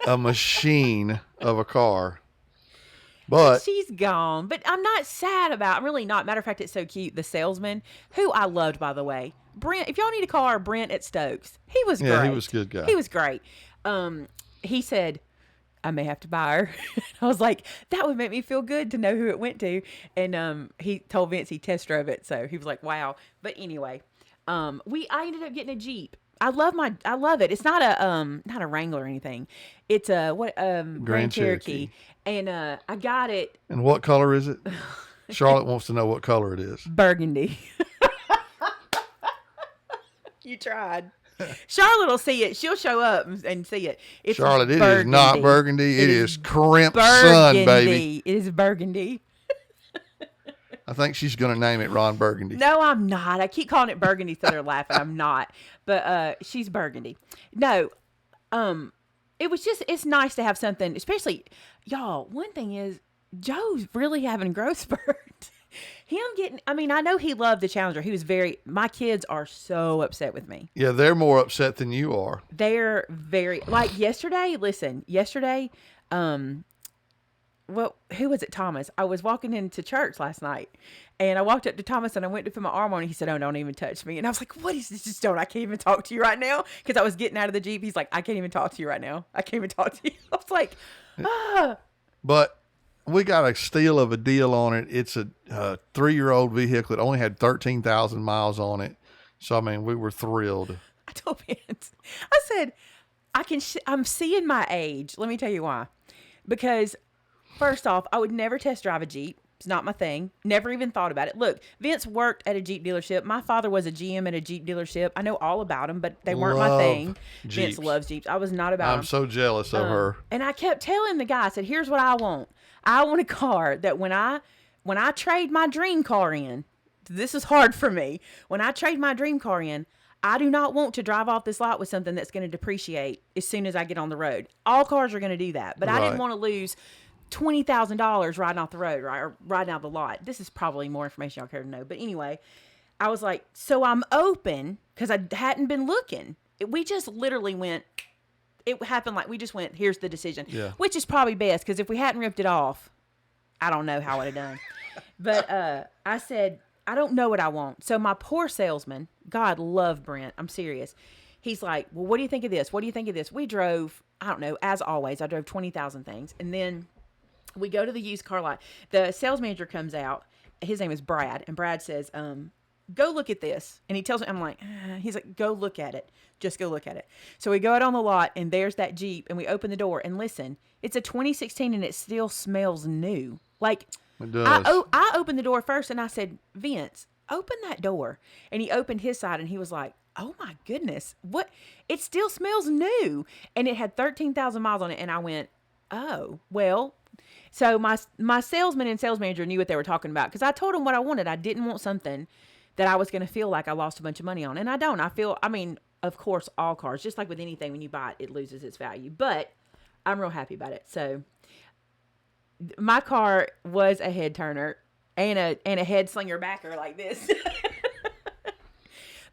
Was a machine of a car. But she's gone. But I'm not sad about it. I'm really not. Matter of fact, it's so cute. The salesman, who I loved, by the way. Brent, if y'all need a car, Brent at Stokes. He was great. Yeah, he was a good guy. He was great. He said, I may have to buy her. I was like, that would make me feel good to know who it went to. And he told Vince he test drove it, so he was like, wow. But anyway, I ended up getting a Jeep. I love it. It's not a Wrangler or anything. It's a Grand Cherokee. And I got it. And what color is it? Charlotte wants to know what color it is. Burgundy. You tried. Charlotte will see it. She'll show up and see it. It's Charlotte, it burgundy. is not burgundy. It is crimp sun, baby. It is burgundy. I think she's going to name it Ron Burgundy. No, I'm not. I keep calling it burgundy, so they're laughing. I'm not. But she's burgundy. No, it's nice to have something, especially, y'all, one thing is, Joe's really having a growth spurt. I mean, I know he loved the Challenger. My kids are so upset with me. Yeah, they're more upset than you are. They're very, like yesterday, well, who was it? Thomas. I was walking into church last night and I walked up to Thomas and I went to put my arm on and he said, "Oh, don't even touch me." And I was like, "What is this? Just don't. I can't even talk to you right now." Cause I was getting out of the Jeep. He's like, "I can't even talk to you right now. I can't even talk to you." I was like, ah. But we got a steal of a deal on it. It's a 3-year-old vehicle. It only had 13,000 miles on it. So, I mean, we were thrilled. I told Vince, I said, I'm seeing my age. Let me tell you why. Because first off, I would never test drive a Jeep. It's not my thing. Never even thought about it. Look, Vince worked at a Jeep dealership. My father was a GM at a Jeep dealership. I know all about them, but they weren't my thing. Jeeps. Vince loves Jeeps. I was not about them. I'm so jealous of her. And I kept telling the guy, I said, "Here's what I want. I want a car that when I trade my dream car in, this is hard for me. When I trade my dream car in, I do not want to drive off this lot with something that's going to depreciate as soon as I get on the road. All cars are going to do that, but I didn't want to lose $20,000 riding off the road, right, or riding out the lot. This is probably more information y'all care to know. But anyway, I was like, so I'm open because I hadn't been looking. We just literally went. It happened like we just went, here's the decision, which is probably best because if we hadn't ripped it off, I don't know how I would have done. But I said, I don't know what I want. So my poor salesman, God love Brent, I'm serious. He's like, well, what do you think of this? What do you think of this? We drove, I don't know, as always, I drove 20,000 things. And then we go to the used car lot. The sales manager comes out. His name is Brad. And Brad says, go look at this. And he tells me, I'm like, he's like, go look at it. Just go look at it. So we go out on the lot and there's that Jeep and we open the door and listen, it's a 2016 and it still smells new. Like it does. I opened the door first and I said, Vince, open that door. And he opened his side and he was like, oh my goodness, what? It still smells new. And it had 13,000 miles on it. And I went, oh, well. So my salesman and sales manager knew what they were talking about because I told them what I wanted. I didn't want something that I was going to feel like I lost a bunch of money on. And I don't. Of course, all cars, just like with anything, when you buy it, it loses its value. But I'm real happy about it. So my car was a head turner and a head slinger backer like this.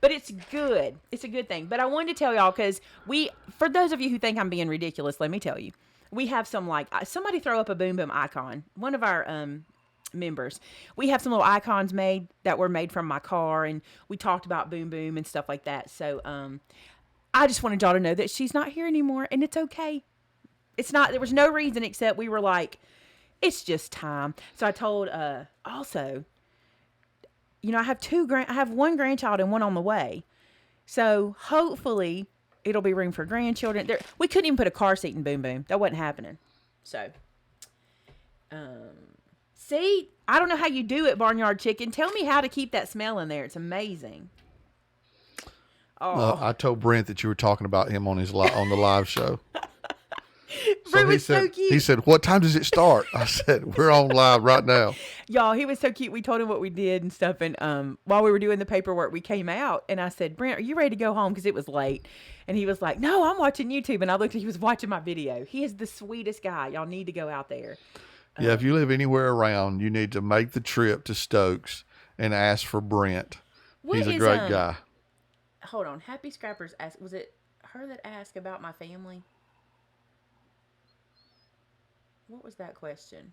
But it's good. It's a good thing. But I wanted to tell y'all because for those of you who think I'm being ridiculous, let me tell you. We have some somebody throw up a Boom Boom icon. One of our members. We have some little icons that were made from my car, and we talked about Boom Boom and stuff like that. So I just wanted y'all to know that she's not here anymore, and it's okay. It's not. There was no reason except we were like, it's just time. So I told also, I have one grandchild and one on the way. So hopefully it'll be room for grandchildren. We couldn't even put a car seat in Boom Boom. That wasn't happening. So, see, I don't know how you do it, Barnyard Chicken. Tell me how to keep that smell in there. It's amazing. Oh, I told Brent that you were talking about him on on the live show. Brent was so cute. He said, "What time does it start?" I said, "We're on live right now." Y'all, he was so cute. We told him what we did and stuff. And while we were doing the paperwork, we came out and I said, "Brent, are you ready to go home?" Because it was late. And he was like, "No, I'm watching YouTube." And I looked, he was watching my video. He is the sweetest guy. Y'all need to go out there. Yeah, if you live anywhere around, you need to make the trip to Stokes and ask for Brent. He's a great guy. Hold on. Happy Scrappers asked, was it her that asked about my family? What was that question?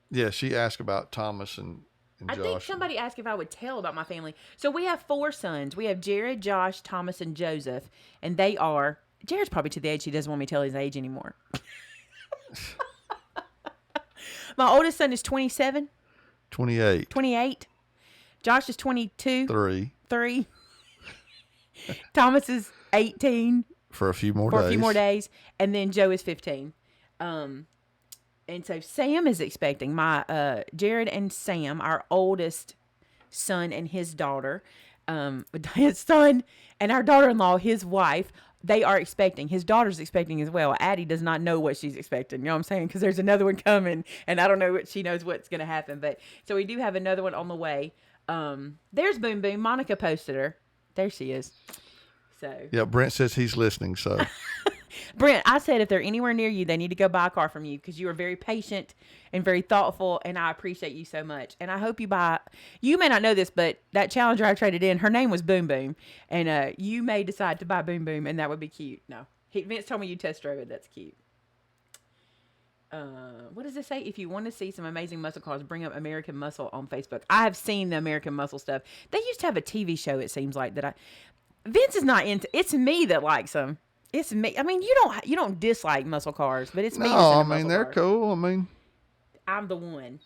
Yeah, she asked about Thomas and Josh. I think somebody asked if I would tell about my family. So we have 4 sons. We have Jared, Josh, Thomas, and Joseph. And Jared's probably to the age he doesn't want me to tell his age anymore. My oldest son is 27. 28. 28. Josh is 22. 3. Thomas is 18. For a few more days. And then Joe is 15. And so Sam is expecting Jared and Sam, our oldest son and his daughter, his son and our daughter-in-law, his wife, they are expecting. His daughter's expecting as well. Addie does not know what she's expecting. You know what I'm saying? Because there's another one coming, and I don't know what she knows what's going to happen. But so we do have another one on the way. There's Boom Boom. Monica posted her. There she is. So yeah, Brent says he's listening. So Brent, I said if they're anywhere near you, they need to go buy a car from you because you are very patient and very thoughtful, and I appreciate you so much. And I hope you buy. You may not know this, but that Challenger I traded in, her name was Boom Boom, and you may decide to buy Boom Boom, and that would be cute. No, Vince told me you test drove it. That's cute. What does it say? If you want to see some amazing muscle cars, bring up American Muscle on Facebook. I have seen the American Muscle stuff. They used to have a TV show. It seems like that. Vince is not into. It's me that likes them. It's me. I mean, you don't dislike muscle cars, but it's me. No, I mean they're cool. I mean, I'm the one.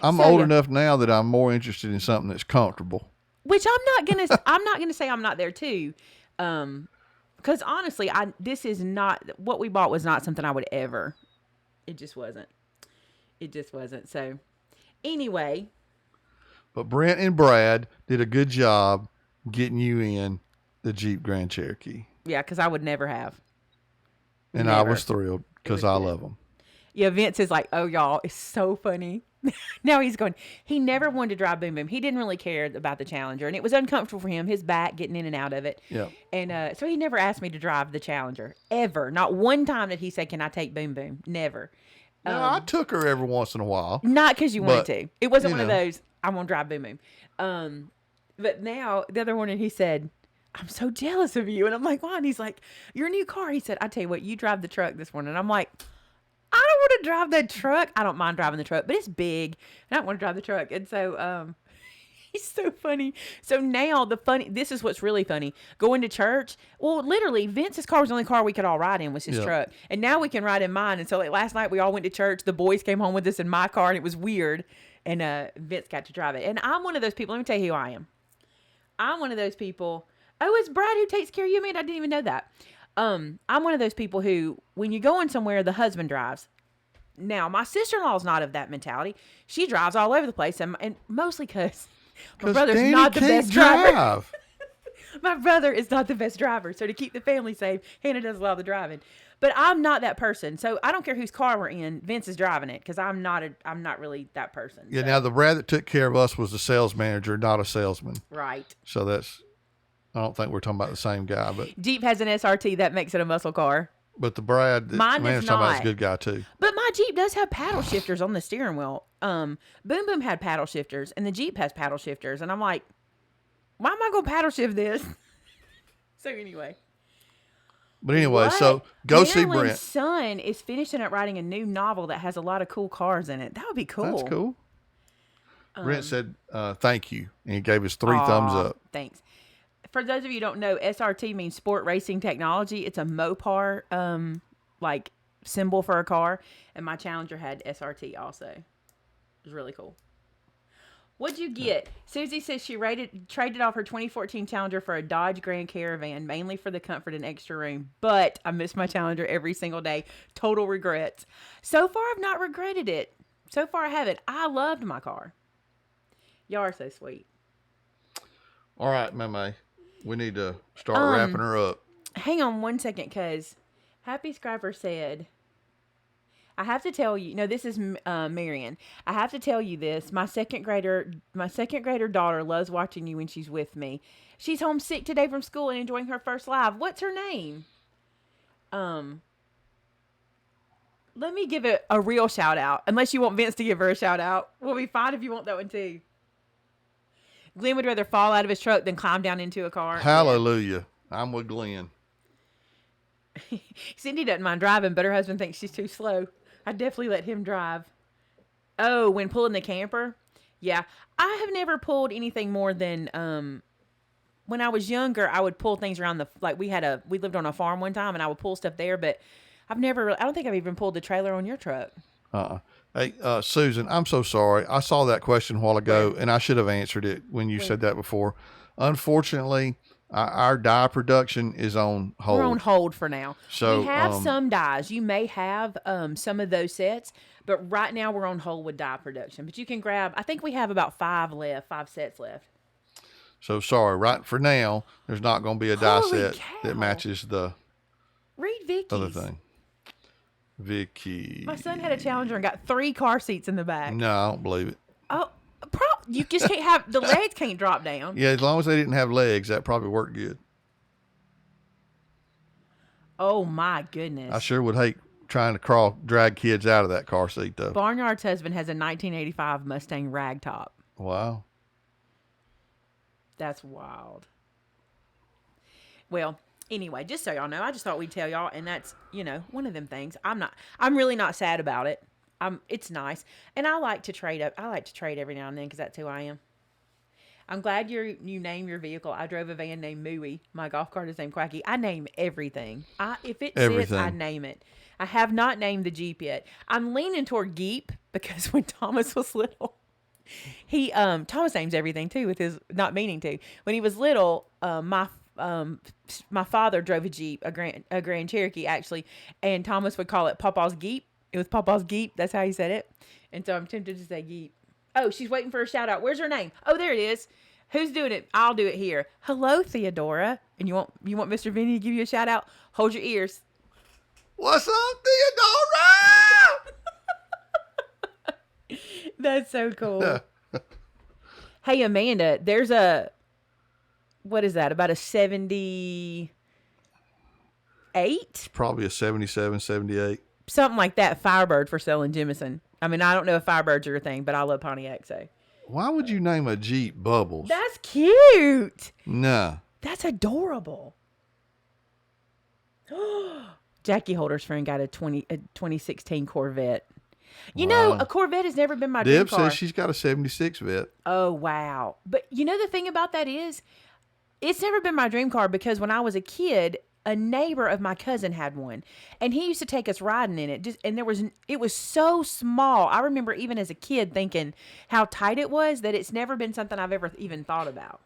I'm old enough now that I'm more interested in something that's comfortable. Which I'm not gonna say I'm not there too. Because honestly, this is not what we bought was not something I would ever. It just wasn't. So, anyway. But Brent and Brad did a good job getting you in the Jeep Grand Cherokee. Yeah, because I would never have. And never. I was thrilled because I love them. Yeah, Vince is like, oh, y'all, it's so funny. Now he's going, he never wanted to drive Boom Boom. He didn't really care about the Challenger, and it was uncomfortable for him, his back getting in and out of it. Yeah. And so he never asked me to drive the Challenger, ever. Not one time did he say, can I take Boom Boom? Never. No, I took her every once in a while. Not because you wanted to. It wasn't one of those, I want to drive Boom Boom. But now, the other morning, he said, I'm so jealous of you. And I'm like, why? And he's like, your new car. He said, I tell you what, you drive the truck this morning. And I'm like, I don't want to drive that truck. I don't mind driving the truck, but it's big. I don't want to drive the truck. And so, he's so funny. So now this is what's really funny. Going to church. Well, literally Vince's car was the only car we could all ride in was his truck. And now we can ride in mine. And so like last night we all went to church. The boys came home with us in my car and it was weird. And, Vince got to drive it. And I'm one of those people. Let me tell you who I am. I'm one of those people. Oh, it's Brad who takes care of you, man. I didn't even know that. I'm one of those people who, when you're going somewhere, the husband drives. Now, my sister-in-law is not of that mentality. She drives all over the place, and mostly because my brother's Danny not the best driver. Drive. My brother is not the best driver, so to keep the family safe, Hannah does a lot of the driving. But I'm not that person, so I don't care whose car we're in. Vince is driving it because I'm not really that person. Yeah. So. Now the Brad that took care of us was the sales manager, not a salesman. Right. So I don't think we're talking about the same guy, but Jeep has an SRT that makes it a muscle car. But the Brad that Mine man does is talking about is not. a good guy too. But my Jeep does have paddle shifters on the steering wheel. Boom Boom had paddle shifters, and the Jeep has paddle shifters, and I'm like, why am I gonna paddle shift this? So anyway. But anyway, so go see Brent. Marilyn's son is finishing up writing a new novel that has a lot of cool cars in it. That would be cool. That's cool. Brent said thank you, and he gave us 3 thumbs up. Thanks. For those of you who don't know, SRT means Sport Racing Technology. It's a Mopar like symbol for a car, and my Challenger had SRT also. It was really cool. What'd you get? Susie says she traded off her 2014 Challenger for a Dodge Grand Caravan, mainly for the comfort and extra room. But I miss my Challenger every single day. Total regrets. So far, I've not regretted it. So far, I haven't. I loved my car. Y'all are so sweet. All right, Maymay. We need to start wrapping her up. Hang on one second, because Happy Scrapper said, I have to tell you, no, this is Marion. I have to tell you this. My second grader daughter loves watching you when she's with me. She's homesick today from school and enjoying her first live. What's her name? Let me give it a real shout out. Unless you want Vince to give her a shout out. We'll be fine if you want that one too. Glenn would rather fall out of his truck than climb down into a car. Hallelujah. Yeah. I'm with Glenn. Cindy doesn't mind driving, but her husband thinks she's too slow. I'd definitely let him drive. Oh, when pulling the camper? Yeah. I have never pulled anything more than, when I was younger, I would pull things around we lived on a farm one time and I would pull stuff there, but I don't think I've even pulled the trailer on your truck. Hey, Susan, I'm so sorry. I saw that question a while ago and I should have answered it when you said that before. Unfortunately, our dye production is on hold. We're on hold for now. So we have some dyes. You may have some of those sets, but right now we're on hold with dye production. But you can grab, I think we have about 5 sets left. So sorry, right for now, there's not going to be a die Holy set cow. that matches the Read Vicky's. other thing. Vicky. My son had a Challenger and got 3 car seats in the back. No, I don't believe it. Oh, you just can't have, the legs can't drop down. Yeah, as long as they didn't have legs, that probably worked good. Oh my I goodness. sure would hate trying to drag kids out of that car seat, though. Barnyard's husband has a 1985 Mustang ragtop. Wow. That's wild. Well, anyway, just so y'all know, I just thought we'd tell y'all, and that's, one of them things. I'm really not sad about it. It's nice. And I like to trade up. I like to trade every now and then because that's who I am. I'm glad you name your vehicle. I drove a van named Mooey. My golf cart is named Quacky. I name everything. If it sits, I name it. I have not named the Jeep yet. I'm leaning toward Geep because when Thomas was little, he Thomas names everything too with his not meaning to. When he was little, my father drove a Jeep, a Grand Cherokee actually, and Thomas would call it Papa's Geep. It was Papa's Geep. That's how he said it. And so I'm tempted to say Geep. Oh, she's waiting for a shout out. Where's her name? Oh, there it is. Who's doing it? I'll do it here. Hello, Theodora. And you want Mr. Vinny to give you a shout out? Hold your ears. What's up, Theodora? That's so cool. Hey, Amanda, there's what is that? About a 78? It's probably a 77, 78. Something like that. Firebird for selling Jemison. I mean, I don't know if Firebirds are a thing, but I love Pontiac, so. Why would you name a Jeep Bubbles? That's cute. Nah. That's adorable. Jackie Holder's friend got a 2016 Corvette. You know, a Corvette has never been my dream car. Deb says she's got a 76 Vet. Oh, wow. But you know the thing about that is, it's never been my dream car because when I was a kid, a neighbor of my cousin had one, and he used to take us riding in it. It was so small. I remember even as a kid thinking how tight it was that it's never been something I've ever even thought about.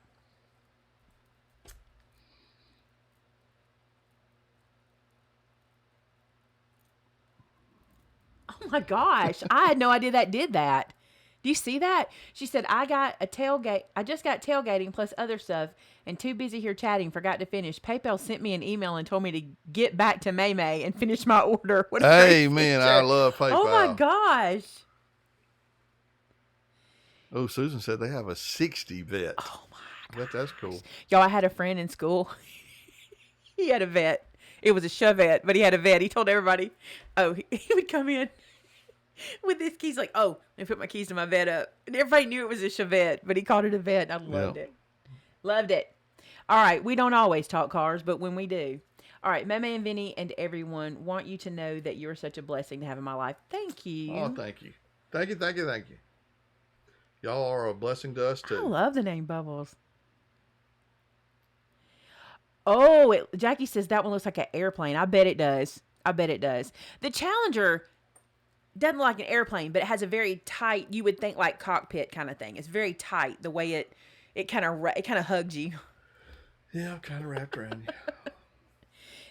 Oh my gosh. I had no idea that did that. Do you see that? She said, I just got tailgating plus other stuff and too busy here chatting. Forgot to finish. PayPal sent me an email and told me to get back to Maymay and finish my order. What a hey, great man, picture. I love PayPal. Oh my gosh. Oh, Susan said they have a 60 Vet. Oh my I bet that's cool. Y'all, I had a friend in school. He had a vet. It was a Chevette, but he had a vet. He told everybody, he would come in with his keys like, let me put my keys to my vet up. And everybody knew it was a Chevette, but he called it a vet. I loved it. Loved it. All right. We don't always talk cars, but when we do. All right. Maymay and Vinny and everyone want you to know that you're such a blessing to have in my life. Thank you. Oh, thank you. Thank you, thank you, thank you. Y'all are a blessing to us, too. I love the name Bubbles. Oh, Jackie says that one looks like an airplane. I bet it does. The Challenger doesn't look like an airplane, but it has a very tight, you would think like cockpit kind of thing. It's very tight the way it kind of hugs you. Yeah, kind of wrapped around you.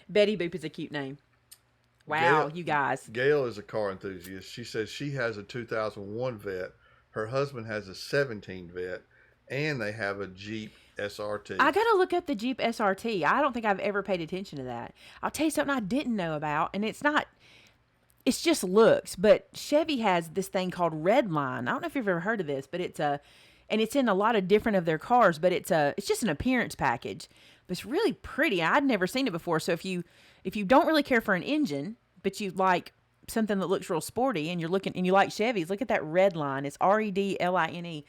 Betty Boop is a cute name. Wow, you guys. Gail is a car enthusiast. She says she has a 2001 Vet. Her husband has a 17 Vet, and they have a Jeep SRT. I got to look up the Jeep SRT. I don't think I've ever paid attention to that. I'll tell you something I didn't know about, and it's just looks, but Chevy has this thing called Redline. I don't know if you've ever heard of this, but it's in a lot of different of their cars, but it's just an appearance package. But it's really pretty. I'd never seen it before. So if you don't really care for an engine, but you like something that looks real sporty and you like Chevys, look at that Redline. It's Redline.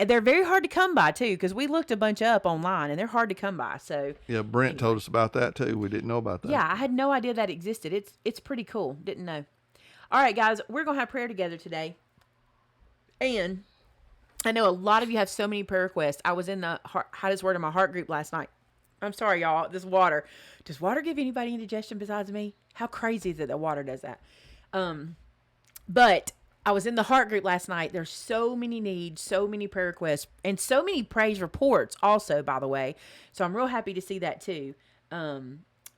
And they're very hard to come by too, because we looked a bunch up online and they're hard to come by. So yeah, Brent told us about that too. We didn't know about that. Yeah, I had no idea that existed. It's pretty cool. Didn't know. All right, guys, we're gonna have prayer together today, and I know a lot of you have so many prayer requests. I was in the Hottest Word in My Heart group last night. I'm sorry, y'all. This water. Does water give anybody indigestion besides me? How crazy is it that water does that? But I was in the heart group last night. There's so many needs, so many prayer requests, and so many praise reports also, by the way. So I'm real happy to see that too.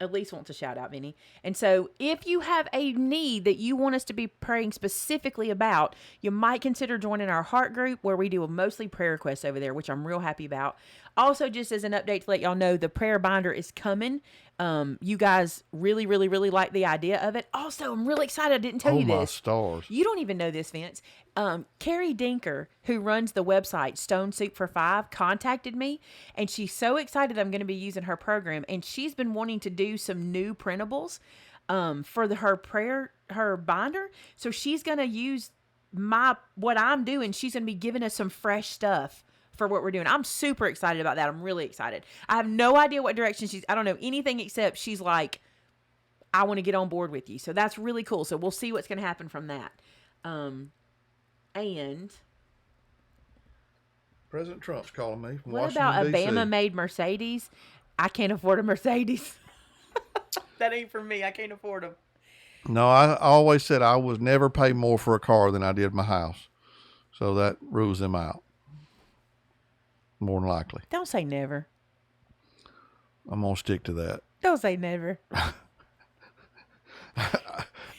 Elise wants a shout out, Vinny. And so if you have a need that you want us to be praying specifically about, you might consider joining our heart group where we do mostly prayer requests over there, which I'm real happy about. Also, just as an update to let y'all know, the prayer binder is coming. You guys really, really, really like the idea of it. Also, I'm really excited. I didn't tell Oh you my this. stars! You don't even know this, Vince. Carrie Dinker, who runs the website Stone Soup for Five, contacted me, and she's so excited I'm going to be using her program. And she's been wanting to do some new printables for her binder. So she's going to use what I'm doing. She's going to be giving us some fresh stuff for what we're doing. I'm super excited about that. I'm really excited. I have no idea what direction I don't know anything except she's like, I want to get on board with you. So that's really cool. So we'll see what's going to happen from that. And President Trump's calling me from what Washington, about D.C. Obama made Mercedes? I can't afford a Mercedes. That ain't for me. I can't afford them. No, I always said I would never pay more for a car than I did my house. So that rules them out. More than likely. Don't say never. I'm going to stick to that. Don't say never.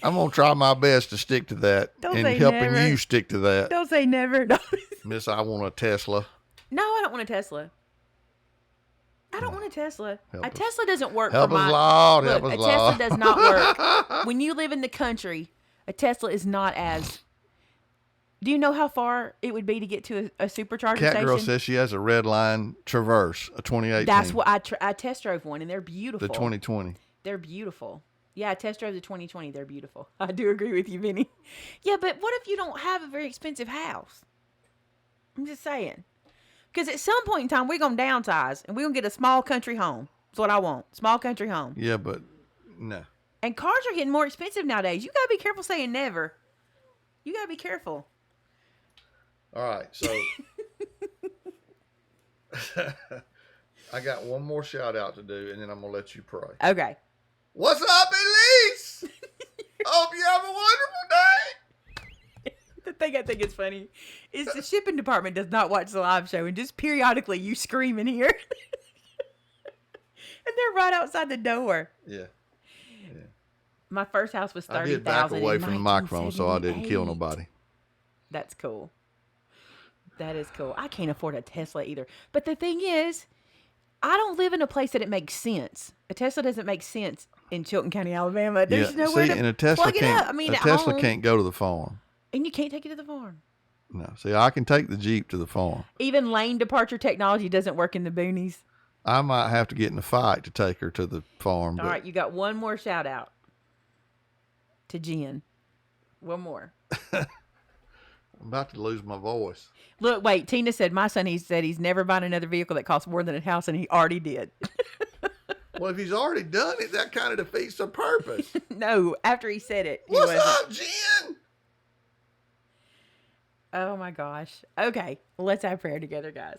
I'm going to try my best to stick to that. Don't and say helping never. you stick to that. Don't say never. No. Miss, I want a Tesla. No, I don't want a Tesla. I don't want a Tesla. Help A us. Tesla doesn't work Help for us, my... Lord. Look, Help us, a Lord. Tesla does not work. When you live in the country, a Tesla is not as... Do you know how far it would be to get to a supercharger Cat station? Girl says she has a red line Traverse, a 2018. That's what I test drove one, and they're beautiful. The 2020. They're beautiful. Yeah, I test drove the 2020. They're beautiful. I do agree with you, Vinny. Yeah, but what if you don't have a very expensive house? I'm just saying. Because at some point in time, we're going to downsize, and we're going to get a small country home. That's what I want. Small country home. Yeah, but no. And cars are getting more expensive nowadays. You got to be careful saying never. You got to be careful. All right, so I got one more shout out to do, and then I'm going to let you pray. Okay. What's up, Elise? Hope you have a wonderful day. The thing I think is funny is the shipping department does not watch the live show, and just periodically you scream in here. And they're right outside the door. Yeah. My first house was 30,000. I did back away from the microphone so I didn't kill nobody. That's cool. That is cool. I can't afford a Tesla either. But the thing is, I don't live in a place that it makes sense. A Tesla doesn't make sense in Chilton County, Alabama. There's nowhere and to a Tesla plug it can't, up. I mean, a at Tesla home, can't go to the farm. and you can't take it to the farm. No, see, I can take the Jeep to the farm. Even lane departure technology doesn't work in the boonies. I might have to get in a fight to take her to the farm. All right, you got one more shout out to Jen. One more. I'm about to lose my voice. Look, wait. Tina said my son. He said he's never buying another vehicle that costs more than a house, and he already did. Well, if he's already done it, that kind of defeats the purpose. No, after he said it, he What's wasn't. up, Jen? Oh my gosh. Okay, let's have prayer together, guys.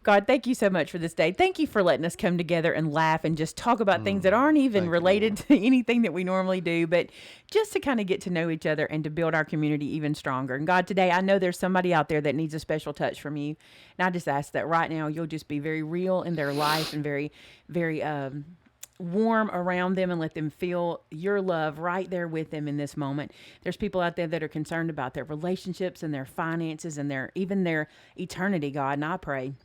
God, thank you so much for this day. Thank you for letting us come together and laugh and just talk about things that aren't even related to anything that we normally do, but just to kind of get to know each other and to build our community even stronger. And God, today I know there's somebody out there that needs a special touch from you. And I just ask that right now you'll just be very real in their life and very, very warm around them and let them feel your love right there with them in this moment. There's people out there that are concerned about their relationships and their finances and even their eternity, God. And I pray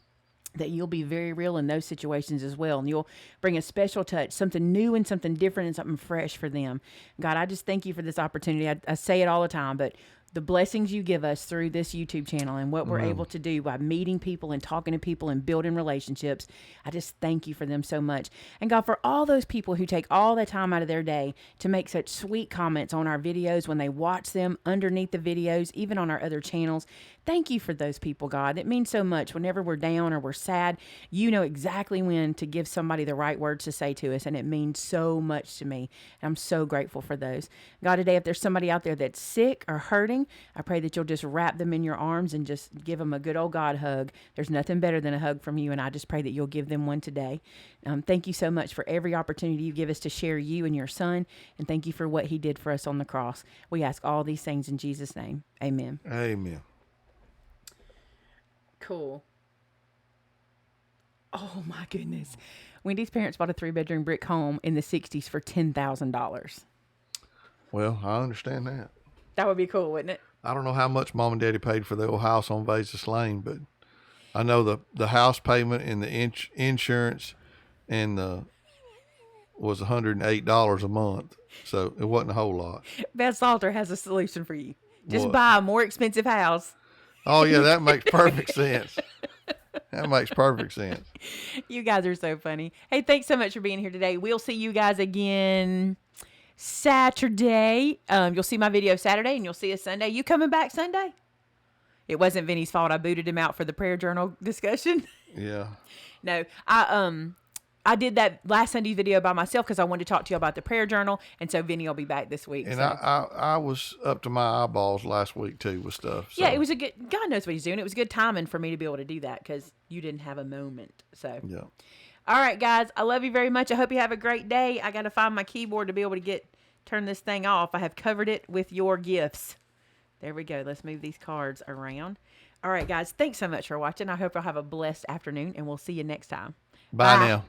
that you'll be very real in those situations as well. And you'll bring a special touch, something new and something different and something fresh for them. God, I just thank you for this opportunity. I say it all the time, but the blessings you give us through this YouTube channel and what we're able to do by meeting people and talking to people and building relationships, I just thank you for them so much. And God, for all those people who take all the time out of their day to make such sweet comments on our videos when they watch them underneath the videos, even on our other channels, thank you for those people, God. It means so much. Whenever we're down or we're sad, you know exactly when to give somebody the right words to say to us, and it means so much to me. And I'm so grateful for those. God, today, if there's somebody out there that's sick or hurting, I pray that you'll just wrap them in your arms and just give them a good old God hug. There's nothing better than a hug from you, and I just pray that you'll give them one today. Thank you so much for every opportunity you give us to share you and your son, and thank you for what he did for us on the cross. We ask all these things in Jesus' name. Amen. Amen. Cool. Oh, my goodness. Wendy's parents bought a 3-bedroom brick home in the 60s for $10,000. Well, I understand that. That would be cool, wouldn't it? I don't know how much Mom and Daddy paid for the old house on Vasas Lane, but I know the house payment and the insurance and the was $108 a month, so it wasn't a whole lot. Beth Salter has a solution for you. Just What? buy a more expensive house. Oh yeah, that makes perfect sense. That makes perfect sense. You guys are so funny. Hey, thanks so much for being here today. We'll see you guys again Saturday. You'll see my video Saturday, and you'll see us Sunday. You coming back Sunday? It wasn't Vinny's fault. I booted him out for the prayer journal discussion. Yeah. No, I did that last Sunday's video by myself because I wanted to talk to you about the prayer journal, and so Vinny will be back this week. And so. I was up to my eyeballs last week too with stuff. So. Yeah, it was a good. God knows what he's doing. It was good timing for me to be able to do that because you didn't have a moment. So. Yeah. All right, guys. I love you very much. I hope you have a great day. I got to find my keyboard to be able to turn this thing off. I have covered it with your gifts. There we go. Let's move these cards around. All right, guys. Thanks so much for watching. I hope you'll have a blessed afternoon, and we'll see you next time. Bye now.